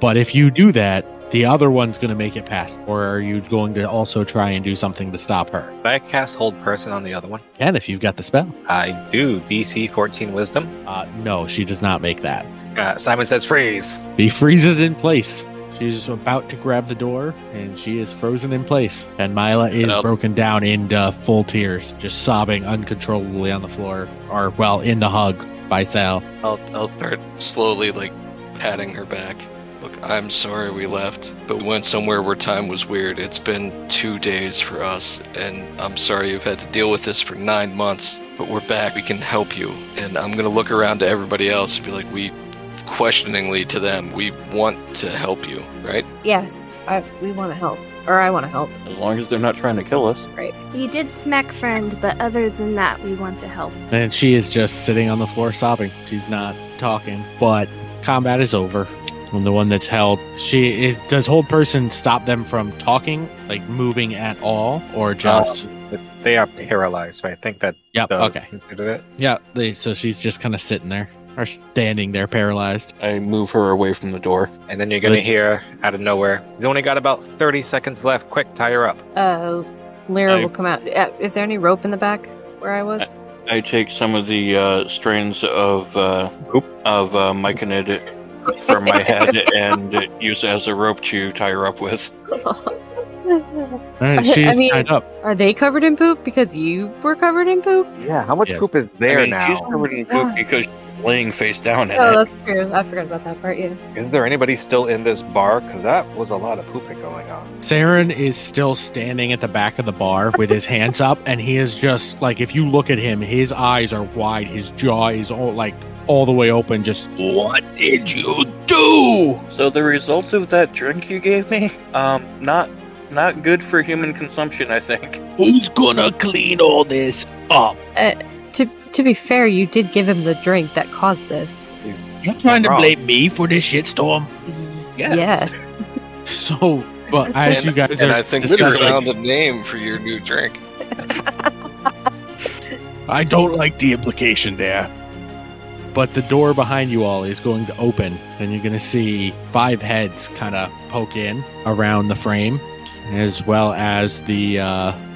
Speaker 2: but if you do that, the other one's going to make it past. Or are you going to also try and do something to stop her?
Speaker 4: Did I cast Hold Person on the other one?
Speaker 2: Can, if you've got the spell.
Speaker 4: I do. DC 14 Wisdom.
Speaker 2: No, she does not make that.
Speaker 4: Simon says freeze.
Speaker 2: He freezes in place. She's about to grab the door, and she is frozen in place. And Mila is broken down into full tears, just sobbing uncontrollably on the floor, or, well, in the hug by Sal.
Speaker 6: I'll start slowly, like, patting her back. Look, I'm sorry we left, but we went somewhere where time was weird. It's been 2 days for us, and I'm sorry you've had to deal with this for 9 months, but we're back. We can help you. And I'm going to look around to everybody else and be like, questioningly to them, we want to help you, right?
Speaker 3: Yes, we want to help. Or I want to help.
Speaker 7: As long as they're not trying to kill us.
Speaker 3: Right.
Speaker 1: You did smack friend, but other than that, we want to help.
Speaker 2: And she is just sitting on the floor sobbing. She's not talking, but combat is over. And the one that's held, does Hold Person stop them from talking, like moving at all, or just...
Speaker 4: They are paralyzed, so I think that...
Speaker 2: Yep, okay.
Speaker 4: Considered it.
Speaker 2: Yeah, so she's just kind of sitting there, or standing there paralyzed.
Speaker 7: I move her away from the door.
Speaker 4: And then you're going to hear, out of nowhere, you only got about 30 seconds left. Quick, tie her up.
Speaker 3: Lyra will come out. Is there any rope in the back where I was?
Speaker 7: I take some of the strands of myconid from my head and use it as a rope to tie her up with.
Speaker 2: And she's tied up.
Speaker 3: Are they covered in poop because you were covered in poop?
Speaker 4: Yeah, how much poop is there now?
Speaker 7: She's covered in poop because she's laying face down in it.
Speaker 3: Oh, that's true. I forgot about that part, yeah.
Speaker 4: Is there anybody still in this bar? Because that was a lot of pooping going on.
Speaker 2: Saren is still standing at the back of the bar with his hands up, and he is just, like, if you look at him, his eyes are wide, his jaw is all the way open, just, what did you do?
Speaker 7: So the results of that drink you gave me, not good for human consumption, I think.
Speaker 2: Who's gonna clean all this up?
Speaker 3: To be fair, you did give him the drink that caused this.
Speaker 2: You're trying to blame me for this shitstorm?
Speaker 3: Yes.
Speaker 2: So, but as you guys are
Speaker 6: I think we found a name for your new drink.
Speaker 2: I don't like the implication there. But the door behind you all is going to open, and you're going to see 5 heads kind of poke in around the frame, as well as the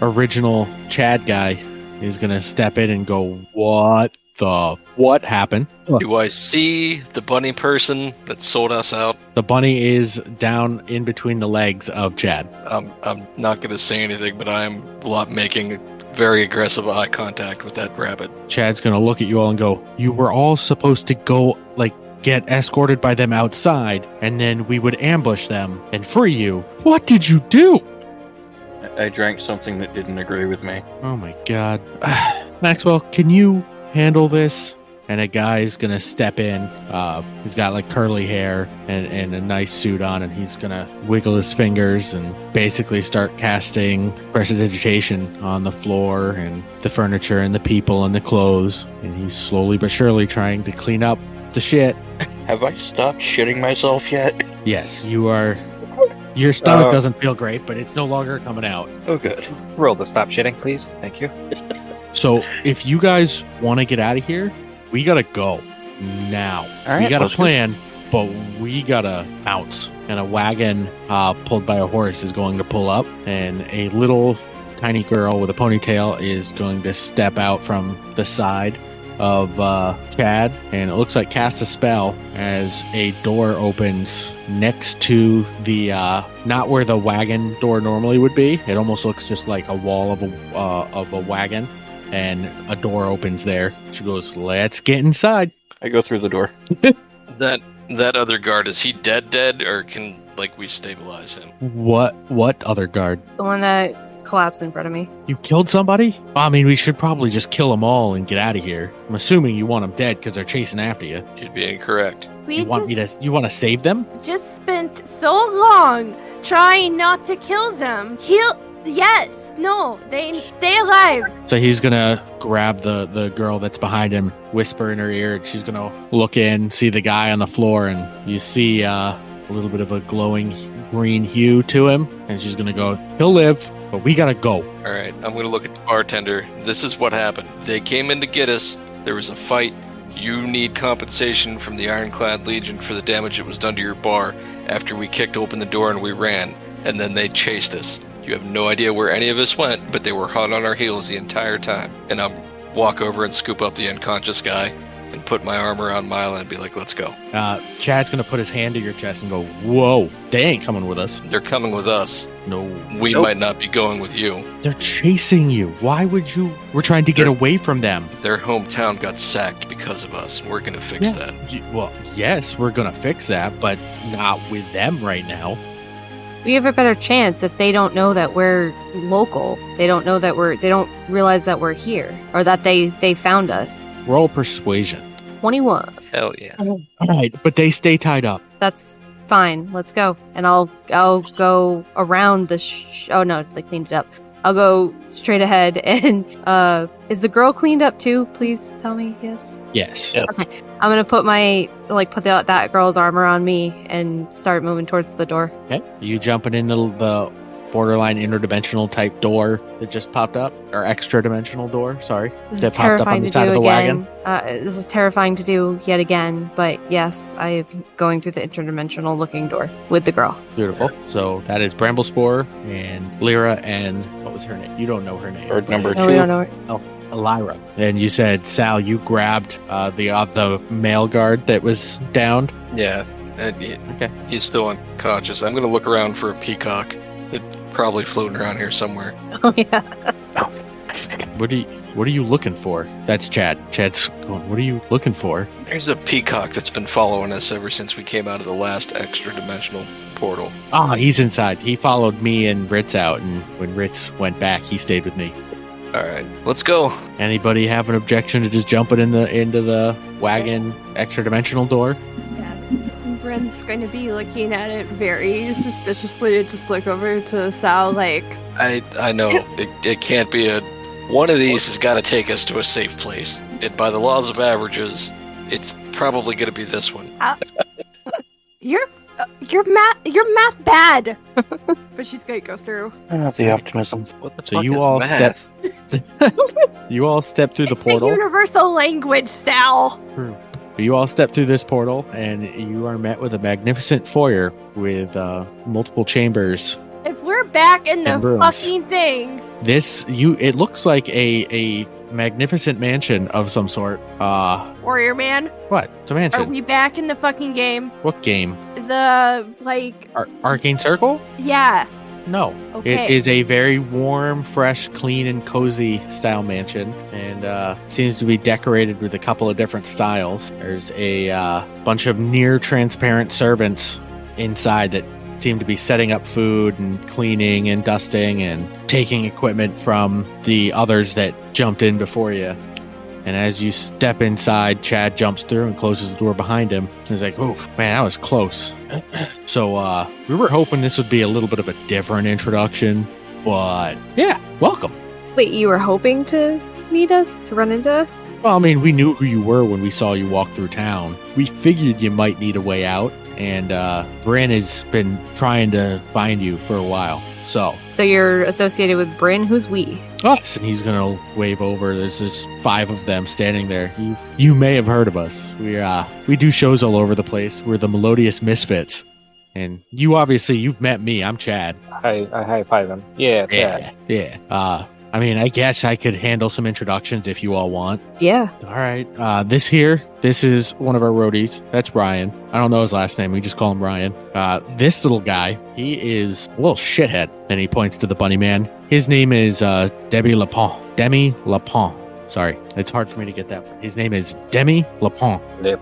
Speaker 2: original Chad guy is going to step in and go, what happened?
Speaker 6: Do I see the bunny person that sold us out?
Speaker 2: The bunny is down in between the legs of Chad.
Speaker 6: I'm not going to say anything, but I'm making very aggressive eye contact with that rabbit.
Speaker 2: Chad's going to look at you all and go, you were all supposed to go, get escorted by them outside, and then we would ambush them and free you. What did you do?
Speaker 7: I drank something that didn't agree with me.
Speaker 2: Oh my god. Maxwell, can you handle this? And a guy's going to step in. He's got curly hair and a nice suit on, and he's going to wiggle his fingers and basically start casting prestidigitation on the floor and the furniture and the people and the clothes. And he's slowly but surely trying to clean up the shit.
Speaker 7: Have I stopped shitting myself yet?
Speaker 2: Yes, you are. Your stomach doesn't feel great, but it's no longer coming out.
Speaker 7: Oh, good.
Speaker 4: Roll to stop shitting, please. Thank you.
Speaker 2: So, if you guys want to get out of here, we gotta go now.
Speaker 7: All right,
Speaker 2: we got a
Speaker 7: let's
Speaker 2: plan, but we gotta bounce. And a wagon pulled by a horse is going to pull up, and a little tiny girl with a ponytail is going to step out from the side of Chad, and it looks like cast a spell as a door opens next to the not where the wagon door normally would be. It almost looks just like a wall of a wagon, and a door opens there. She goes, let's get inside.
Speaker 7: I go through the door.
Speaker 6: That other guard, is he dead, or can we stabilize him?
Speaker 2: What other guard?
Speaker 3: The one that collapse in front of me.
Speaker 2: You killed somebody? I mean, we should probably just kill them all and get out of here. I'm assuming you want them dead because they're chasing after you.
Speaker 6: You'd be incorrect.
Speaker 1: We
Speaker 2: You want to save them?
Speaker 1: just spent so long trying not to kill them. Yes, no, they stay alive.
Speaker 2: So he's gonna grab the girl that's behind him, whisper in her ear. She's gonna look in, see the guy on the floor, and you see a little bit of a glowing green hue to him. And she's gonna go, he'll live, but we gotta go.
Speaker 6: All right, I'm going to look at the bartender. This is what happened. They came in to get us. There was a fight. You need compensation from the Ironclad Legion for the damage that was done to your bar after we kicked open the door and we ran. And then they chased us. You have no idea where any of us went, but they were hot on our heels the entire time. And I'll walk over and scoop up the unconscious guy and put my arm around Mila and be like, let's go.
Speaker 2: Chad's gonna put his hand to your chest and go, whoa, they ain't coming with us.
Speaker 6: They're coming with us.
Speaker 2: No.
Speaker 6: We
Speaker 2: Nope.
Speaker 6: might not be going with you.
Speaker 2: They're chasing you. Why would you? We're trying to get away from them.
Speaker 6: Their hometown got sacked because of us. We're going to fix that.
Speaker 2: Well, yes, we're gonna fix that, but not with them right now.
Speaker 3: We have a better chance if they don't know that we're local. They don't know that they don't realize that we're here or that they found us.
Speaker 2: Roll persuasion.
Speaker 3: 21.
Speaker 6: Hell yeah.
Speaker 2: All right, but they stay tied up.
Speaker 3: That's fine. Let's go. And I'll go around the oh no, they cleaned it up. I'll go straight ahead and is the girl cleaned up too? Please tell me yes.
Speaker 2: Yes.
Speaker 5: Yep.
Speaker 3: Okay. I'm gonna put that girl's arm around me and start moving towards the door.
Speaker 2: Okay. You jumping in the borderline interdimensional type door that just popped up, or extra dimensional door? Sorry,
Speaker 3: This
Speaker 2: that
Speaker 3: is
Speaker 2: popped up on
Speaker 3: terrifying
Speaker 2: the
Speaker 3: to
Speaker 2: side
Speaker 3: do
Speaker 2: of the
Speaker 3: again.
Speaker 2: wagon.
Speaker 3: This is terrifying to do yet again, but yes, I am going through the interdimensional looking door with the girl.
Speaker 2: Beautiful. So that is Bramblespore and Lyra and what was her name? You don't know her name.
Speaker 7: Bird number
Speaker 3: No, we don't know.
Speaker 2: Lyra. And you said, Sal, you grabbed the male guard that was downed.
Speaker 6: Yeah. Okay. He's still unconscious. I'm going to look around for a peacock. It's probably floating around here somewhere.
Speaker 3: Oh yeah.
Speaker 2: What are you looking for? That's Chad. Chad's going, what are you looking for?
Speaker 6: There's a peacock that's been following us ever since we came out of the last extra dimensional portal.
Speaker 2: He's inside. He followed me and Ritz out, and when Ritz went back, he stayed with me.
Speaker 6: All right, let's go.
Speaker 2: Anybody have an objection to just jumping into the wagon extra dimensional door?
Speaker 1: Yeah. Bren's going to be looking at it very suspiciously. Just look over to Sal like,
Speaker 6: I know it can't be one of these has got to take us to a safe place. And by the laws of averages, it's probably going to be this one.
Speaker 1: You're math bad. But she's going to go through.
Speaker 7: The optimism.
Speaker 6: What the
Speaker 2: So
Speaker 6: fuck
Speaker 2: you
Speaker 6: is
Speaker 2: all
Speaker 6: math?
Speaker 2: you all step through the
Speaker 1: It's
Speaker 2: portal.
Speaker 1: the universal language, Sal.
Speaker 2: You all step through this portal, and you are met with a magnificent foyer with multiple chambers.
Speaker 1: If we're back in the
Speaker 2: And rooms.
Speaker 1: fucking thing,
Speaker 2: It looks like a magnificent mansion of some sort.
Speaker 1: Warrior Man,
Speaker 2: What? It's a mansion.
Speaker 1: are we back in the fucking game?
Speaker 2: What game?
Speaker 1: The,
Speaker 2: Arcane Circle?
Speaker 1: yeah.
Speaker 2: No.
Speaker 1: Okay.
Speaker 2: It is a very warm, fresh, clean, and cozy style mansion, and seems to be decorated with a couple of different styles. There's a bunch of near transparent servants inside that seem to be setting up food and cleaning and dusting and taking equipment from the others that jumped in before you. And as you step inside, Chad jumps through and closes the door behind him. He's like, "Oh man, that was close." So we were hoping this would be a little bit of a different introduction, but yeah, welcome.
Speaker 3: Wait, you were hoping to meet us, to run into us?
Speaker 2: Well, I mean, we knew who you were when we saw you walk through town. We figured you might need a way out, and Bryn has been trying to find you for a while. So
Speaker 3: you're associated with Bryn? Who's we?
Speaker 2: us, and he's gonna wave over. There's just 5 of them standing there. You may have heard of us. We do shows all over the place. We're the Melodious Misfits, and you've met me. I'm Chad.
Speaker 4: I high-five him. Yeah.
Speaker 2: Yeah. I mean, I guess I could handle some introductions if you all want.
Speaker 3: Yeah.
Speaker 2: All right. This is one of our roadies. That's Brian. I don't know his last name. We just call him Brian. This little guy, he is a little shithead. And he points to the bunny man. His name is Demi Lapont. Sorry, it's hard for me to get that. His name is Demi Lapont.
Speaker 3: I'm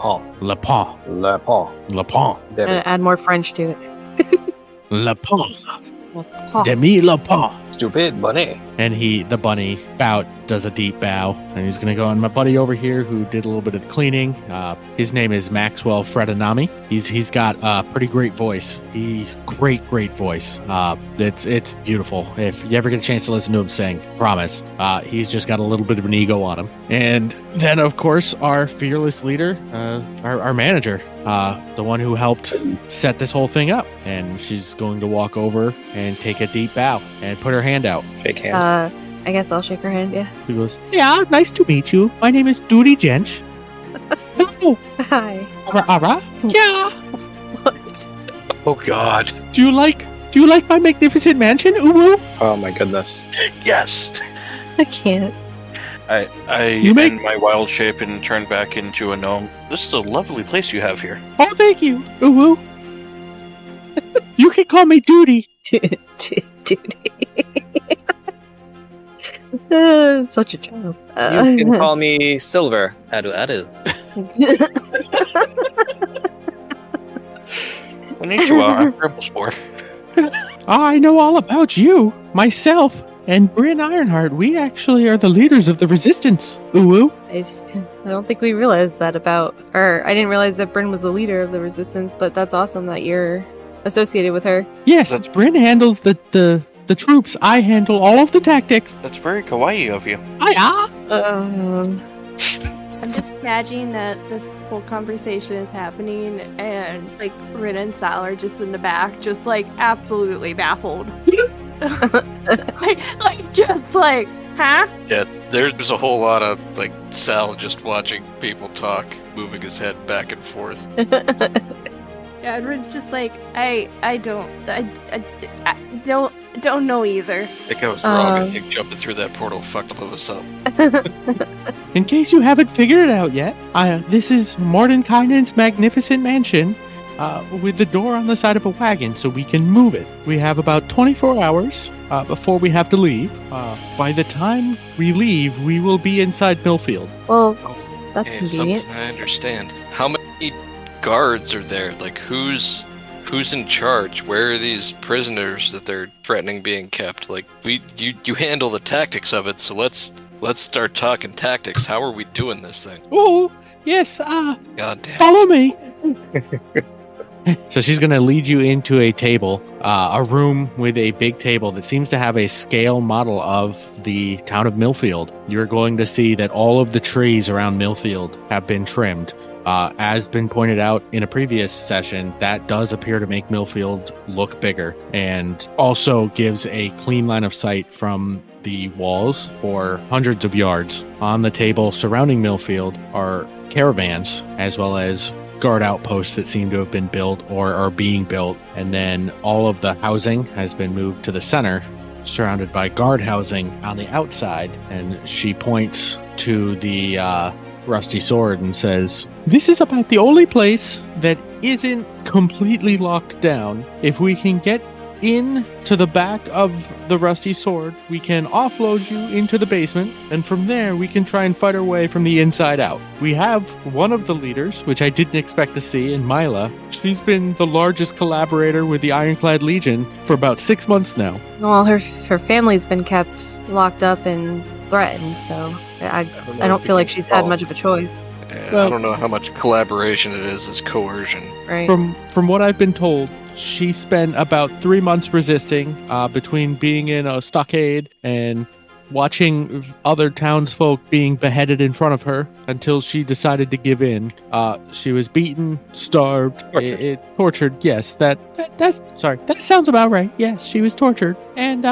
Speaker 3: gonna add more French to it.
Speaker 2: Lapont. Demi le pas.
Speaker 4: Stupid bunny.
Speaker 2: And the bunny does a deep bow, and he's gonna go on my buddy over here who did a little bit of the cleaning. His name is Maxwell Fredanami. He's got a pretty great voice. Great voice. It's beautiful. If you ever get a chance to listen to him sing, promise. He's just got a little bit of an ego on him. And then of course our fearless leader, our manager, the one who helped set this whole thing up, and she's going to walk over and take a deep bow and put her hand out.
Speaker 4: Shake hands.
Speaker 3: I guess I'll shake her hand, yeah.
Speaker 2: She goes, "Yeah, nice to meet you. My name is Duty Jench." Hello.
Speaker 3: Hi.
Speaker 2: Ara? Yeah.
Speaker 3: What?
Speaker 4: Oh God.
Speaker 2: Do you like my magnificent mansion, Uwu?
Speaker 4: Oh my goodness.
Speaker 7: Yes.
Speaker 3: I can't.
Speaker 7: I end my wild shape and turn back into a gnome. This is a lovely place you have here.
Speaker 2: Oh, thank you, Uwu. You can call me Duty.
Speaker 3: Duty. Such a child.
Speaker 4: You can call me Silver. Adu.
Speaker 7: Konnichiwa, I'm Bramblespore.
Speaker 2: I know all about you. Myself and Bryn Ironheart, we actually are the leaders of the Resistance, Uwu.
Speaker 3: I don't think we realized that I didn't realize that Bryn was the leader of the Resistance, but that's awesome that you're associated with her.
Speaker 2: Yes, Bryn handles the troops. I handle all of the tactics.
Speaker 7: That's very kawaii of you.
Speaker 1: I'm just imagining that this whole conversation is happening, and like Rin and Sal are just in the back, just like absolutely baffled. just like, huh?
Speaker 6: Yeah, there's a whole lot of like Sal just watching people talk, moving his head back and forth.
Speaker 1: Yeah, and Rin's just like, I don't know either.
Speaker 6: I think I was wrong. I think jumping through that portal fucked all of us up.
Speaker 2: In case you haven't figured it out yet, this is Mordenkainen's magnificent mansion with the door on the side of a wagon so we can move it. We have about 24 hours before we have to leave. By the time we leave, we will be inside Millfield.
Speaker 3: Well, that's
Speaker 6: Okay,
Speaker 3: convenient.
Speaker 6: something I understand. How many guards are there? Like, who's in charge? Where are these prisoners that they're threatening being kept? Like, you handle the tactics of it, so let's start talking tactics. How are we doing this thing?
Speaker 2: Oh, yes,
Speaker 6: God damn.
Speaker 2: follow me. So she's going to lead you into a table, a room with a big table that seems to have a scale model of the town of Millfield. You're going to see that all of the trees around Millfield have been trimmed. As been pointed out in a previous session, that does appear to make Millfield look bigger, and also gives a clean line of sight from the walls for hundreds of yards. On the table surrounding Millfield are caravans, as well as guard outposts that seem to have been built or are being built, and then all of the housing has been moved to the center, surrounded by guard housing on the outside. And she points to the rusty sword and says, "This is about the only place that isn't completely locked down. If we can get in to the back of the rusty sword, we can offload you into the basement, and from there we can try and fight our way from the inside out. We have one of the leaders, which I didn't expect to see, in Mila. She's been the largest collaborator with the Ironclad Legion for about 6 months now."
Speaker 3: Well, her family's been kept locked up and threatened, so I don't feel like she's had much of a choice.
Speaker 6: I don't know how much collaboration it is as coercion.
Speaker 3: Right.
Speaker 2: From what I've been told, she spent about 3 months resisting, between being in a stockade and watching other townsfolk being beheaded in front of her until she decided to give in. She was beaten, starved, tortured. Yes, that sounds about right. Yes, she was tortured, and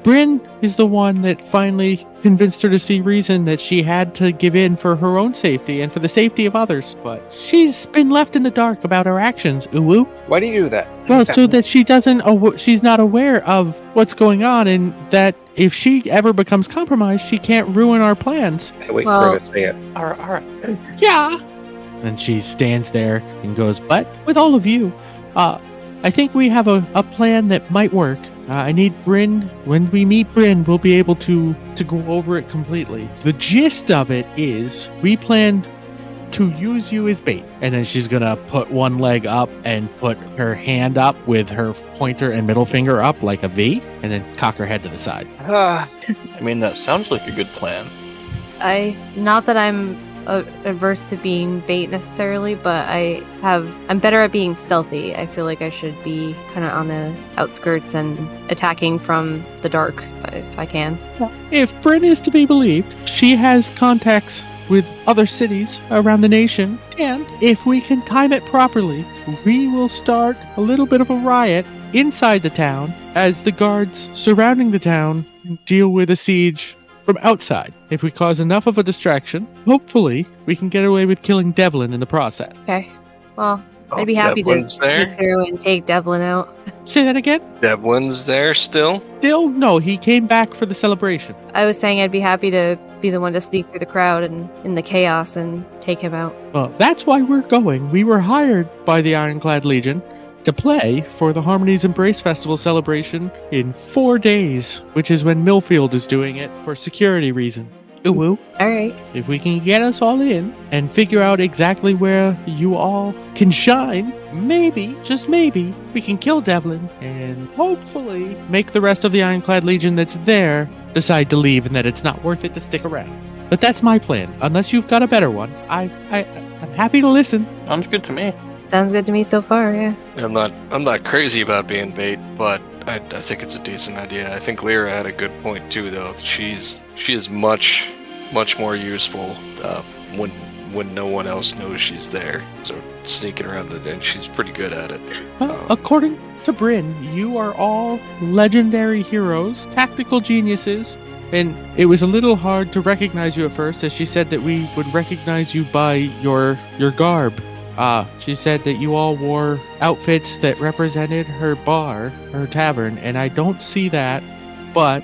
Speaker 2: Bryn is the one that finally convinced her to see reason that she had to give in for her own safety and for the safety of others. But she's been left in the dark about her actions, Uwu.
Speaker 4: Why do you do that?
Speaker 2: Well, so that she's not aware of what's going on, and that if she ever becomes compromised, she can't ruin our plans.
Speaker 4: I wait for her to say it.
Speaker 7: Alright.
Speaker 2: Yeah. And she stands there and goes, "But with all of you, I think we have a plan that might work. I need Bryn. When we meet Bryn, we'll be able to go over it completely. The gist of it is we planned to use you as bait. And then she's going to put one leg up and put her hand up with her pointer and middle finger up like a V, and then cock her head to the side.
Speaker 7: I mean, that sounds like a good plan.
Speaker 3: Not that I'm averse to being bait necessarily, but I'm better at being stealthy. I feel like I should be kind of on the outskirts and attacking from the dark if I can.
Speaker 2: If Bryn is to be believed, she has contacts with other cities around the nation, and if we can time it properly, we will start a little bit of a riot inside the town as the guards surrounding the town deal with a siege from outside. If we cause enough of a distraction, hopefully we can get away with killing Devlin in the process.
Speaker 3: Okay. Well, I'd be happy to
Speaker 6: Devlin's there?
Speaker 3: sneak through and take Devlin out.
Speaker 2: Say that again?
Speaker 6: Devlin's there still?
Speaker 2: Still? No, he came back for the celebration.
Speaker 3: I was saying I'd be happy to be the one to sneak through the crowd and in the chaos and take him out.
Speaker 2: Well, that's why we're going. We were hired by the Ironclad Legion to play for the Harmony's Embrace Festival celebration in 4 days, which is when Millfield is doing it for security reasons. Ooh,
Speaker 3: Alright.
Speaker 2: if we can get us all in and figure out exactly where you all can shine, maybe, just maybe, we can kill Devlin and hopefully make the rest of the Ironclad Legion that's there decide to leave and that it's not worth it to stick around. But that's my plan. Unless you've got a better one, I'm happy to listen.
Speaker 7: Sounds good to me.
Speaker 3: Sounds good to me so far, yeah.
Speaker 6: I'm not crazy about being bait, but I think it's a decent idea. I think Lyra had a good point too, though. She is much more useful when no one else knows she's there. So sneaking around the den, she's pretty good at it.
Speaker 2: According to Bryn, you are all legendary heroes, tactical geniuses, and it was a little hard to recognize you at first, as she said that we would recognize you by your garb. She said that you all wore outfits that represented her bar, her tavern, and I don't see that, but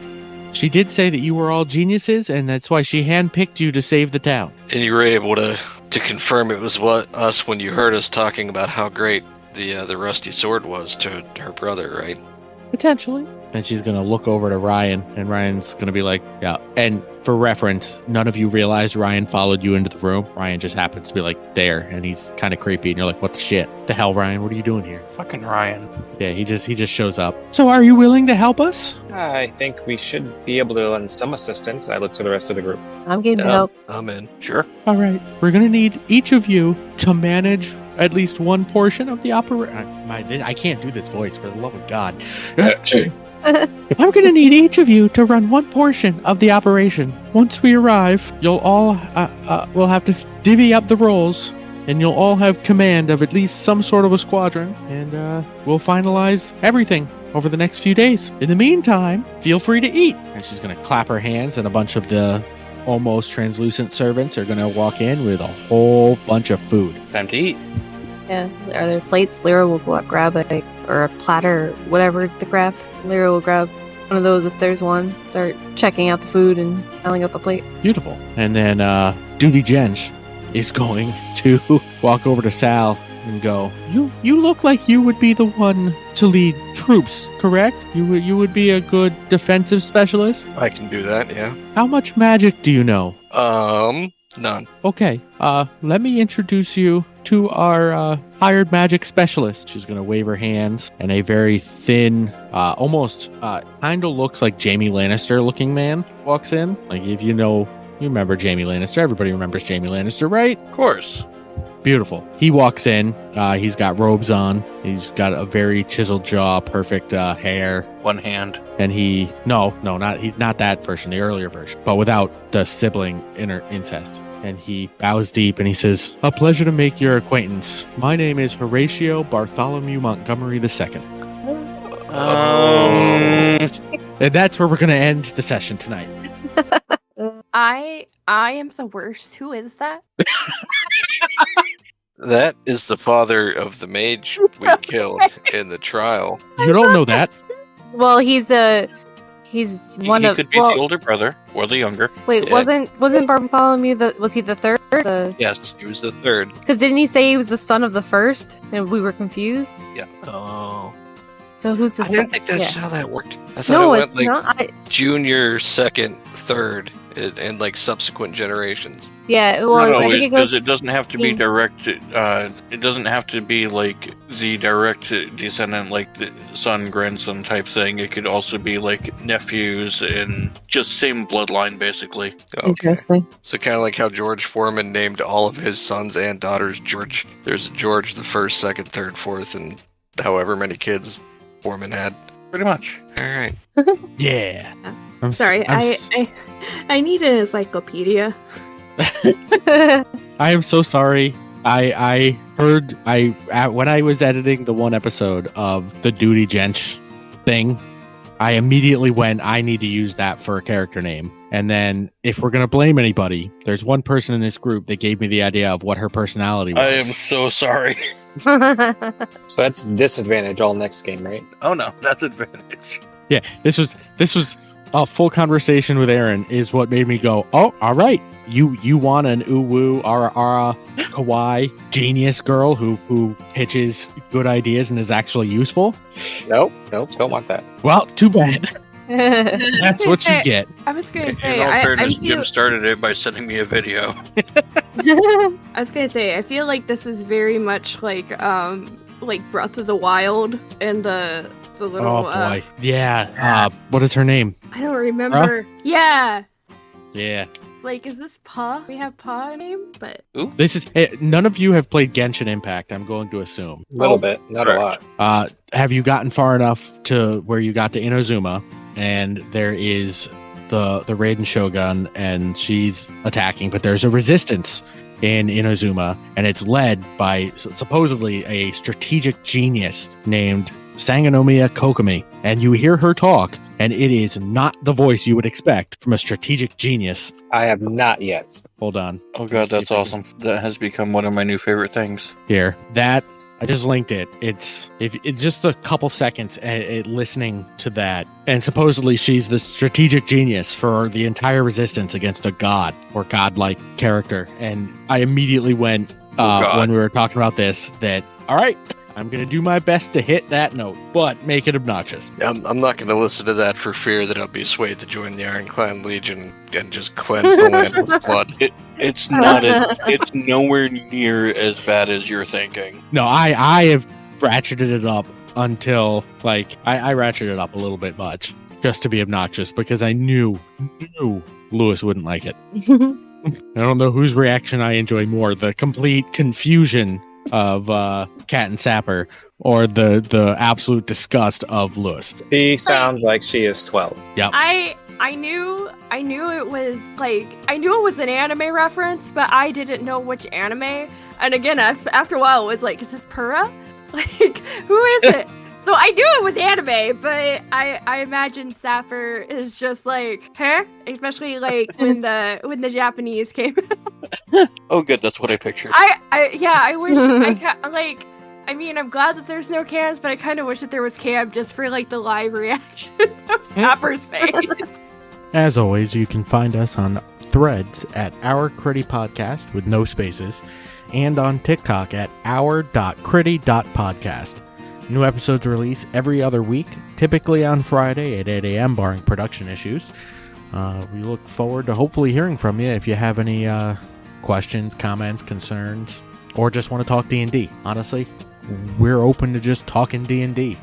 Speaker 2: she did say that you were all geniuses, and that's why she handpicked you to save the town.
Speaker 6: And you were able to confirm it was us when you heard us talking about how great the rusty sword was to her brother, right?
Speaker 2: Potentially. And she's going to look over to Ryan, and Ryan's going to be like, yeah. And for reference, none of you realized Ryan followed you into the room. Ryan just happens to be like there, and he's kind of creepy, and you're like, what the shit? The hell, Ryan? What are you doing here?
Speaker 7: Fucking Ryan.
Speaker 2: Yeah, he just shows up. So are you willing to help us?
Speaker 4: I think we should be able to lend some assistance. I look to the rest of the group.
Speaker 3: I'm game to help.
Speaker 6: I'm in.
Speaker 7: Sure.
Speaker 2: All right. We're going to need each of you to manage at least one portion of the operation. I can't do this voice, for the love of God. I'm going to need each of you to run one portion of the operation. Once we arrive, you'll all we'll have to divvy up the roles, and you'll all have command of at least some sort of a squadron, and we'll finalize everything over the next few days. In the meantime, feel free to eat. And she's going to clap her hands, and a bunch of the almost translucent servants are going to walk in with a whole bunch of food.
Speaker 7: Time to eat.
Speaker 3: Yeah. Are there plates? Lyra will go out, grab a platter, whatever to grab. Lyra will grab one of those if there's one. Start checking out the food and filling up a plate.
Speaker 2: Beautiful. And then Duty Jench is going to walk over to Sal and go, You look like you would be the one to lead troops, correct? You would be a good defensive specialist?
Speaker 6: I can do that, yeah.
Speaker 2: How much magic do you know?
Speaker 6: None.
Speaker 2: Okay, let me introduce you to our hired magic specialist. She's going to wave her hands, and a very thin, almost kind of looks like Jaime Lannister looking man walks in. Like, if you remember Jaime Lannister. Everybody remembers Jaime Lannister, right?
Speaker 7: Of course.
Speaker 2: Beautiful. He walks in. He's got robes on. He's got a very chiseled jaw, perfect hair.
Speaker 7: One hand.
Speaker 2: And he's not that version, the earlier version, but without the sibling incest. And he bows deep and he says, "A pleasure to make your acquaintance. My name is Horatio Bartholomew Montgomery II." And that's where we're going to end the session tonight.
Speaker 1: I am the worst. Who is that?
Speaker 6: That is the father of the mage we killed in the trial.
Speaker 2: You don't know that.
Speaker 3: Well, he's one
Speaker 7: He
Speaker 3: of.
Speaker 7: could be the older brother or the younger.
Speaker 3: Wait,
Speaker 6: Yeah.
Speaker 3: wasn't Bartholomew was he the third?
Speaker 7: Yes.
Speaker 6: He was the third.
Speaker 3: Because didn't he say he was the son of the first? And we were confused.
Speaker 6: Oh.
Speaker 3: So who's the?
Speaker 6: I didn't think that's
Speaker 3: yeah.
Speaker 6: how that worked. I thought
Speaker 3: No,
Speaker 6: it
Speaker 3: it's
Speaker 6: went like
Speaker 3: not.
Speaker 6: junior, second, third, in like subsequent generations.
Speaker 3: Yeah, well,
Speaker 7: Not
Speaker 3: I
Speaker 7: always,
Speaker 3: think it goes.
Speaker 7: because it doesn't have to be direct. It doesn't have to be like the direct descendant, like the son grandson type thing. It could also be like nephews and just same bloodline, basically.
Speaker 6: Okay.
Speaker 3: Interesting.
Speaker 6: So kind of like how George Foreman named all of his sons and daughters George. There's George the first, second, third, fourth, and however many kids Foreman had.
Speaker 7: Pretty much.
Speaker 6: All right.
Speaker 2: Yeah.
Speaker 1: Sorry, I need an encyclopedia.
Speaker 2: I am so sorry. I heard when I was editing the one episode of the Duty Gench thing, I immediately went, I need to use that for a character name. And then if we're going to blame anybody, there's one person in this group that gave me the idea of what her personality was.
Speaker 7: I am so sorry.
Speaker 8: So that's disadvantage all next game, right?
Speaker 7: Oh no, that's advantage.
Speaker 2: Yeah, this was a full conversation with Aaron is what made me go, oh, all right. You want an uwu, ara, kawaii, genius girl who pitches good ideas and is actually useful?
Speaker 8: Nope, don't want that.
Speaker 2: Well, too bad. That's what you get.
Speaker 1: I was gonna
Speaker 7: In
Speaker 1: say,
Speaker 7: all fairness,
Speaker 1: I
Speaker 7: Jim started it by sending me a video.
Speaker 1: I was gonna say, I feel like this is very much like Breath of the Wild and the little.
Speaker 2: Oh boy, yeah. What is her name?
Speaker 1: I don't remember. Yeah.
Speaker 2: Yeah.
Speaker 1: Like, is this Pa? We have Pa name, but
Speaker 2: This is none of you have played Genshin Impact. I'm going to assume.
Speaker 8: A little bit, not a lot.
Speaker 2: Have you gotten far enough to where you got to Inazuma, and there is the Raiden Shogun, and she's attacking, but there's a resistance in Inazuma, and it's led by supposedly a strategic genius named Sangonomiya Kokomi, and you hear her talk, and it is not the voice you would expect from a strategic genius.
Speaker 8: I have not yet.
Speaker 2: Hold on.
Speaker 7: Oh god, that's awesome. That has become one of my new favorite things.
Speaker 2: Here, that I just linked it. It's just a couple seconds listening to that, and supposedly she's the strategic genius for the entire resistance against a god or godlike character. And I immediately went when we were talking about this that all right, I'm going to do my best to hit that note, but make it obnoxious.
Speaker 6: I'm not going to listen to that for fear that I'll be swayed to join the Iron Clan Legion and just cleanse the land with blood.
Speaker 7: It's not. It's nowhere near as bad as you're thinking.
Speaker 2: No, I have ratcheted it up until, like, I ratcheted it up a little bit much just to be obnoxious because I knew Lewis wouldn't like it. I don't know whose reaction I enjoy more, the complete confusion of Cat and Sapper or the absolute disgust of Lewis.
Speaker 8: She sounds like she is 12.
Speaker 2: Yep.
Speaker 1: I knew it was an anime reference, but I didn't know which anime. And again, after a while, it was like, is this Pura? Like, who is it? So I knew it was anime, but I imagine Sapper is just like, huh? Especially like when the Japanese came out.
Speaker 7: Oh, good. That's what I pictured.
Speaker 1: I wish I'm glad that there's no cams, but I kind of wish that there was cam just for like the live reaction of Sapper's face.
Speaker 2: As always, you can find us on Threads at Our Critty Podcast with no spaces, and on TikTok at our.critty.podcast. New episodes release every other week, typically on Friday at 8 a.m. barring production issues. We look forward to hopefully hearing from you if you have any questions, comments, concerns, or just want to talk D&D. Honestly, we're open to just talking D&D.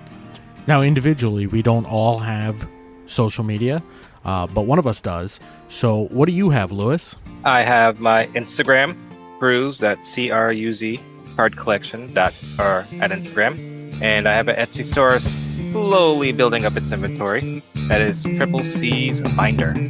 Speaker 2: Now, individually, we don't all have social media, but one of us does. So what do you have, Lewis?
Speaker 8: I have my Instagram, Cruz, that's CRUZ, cardcollection.r at Instagram. And I have an Etsy store slowly building up its inventory. That is Triple C's Binder.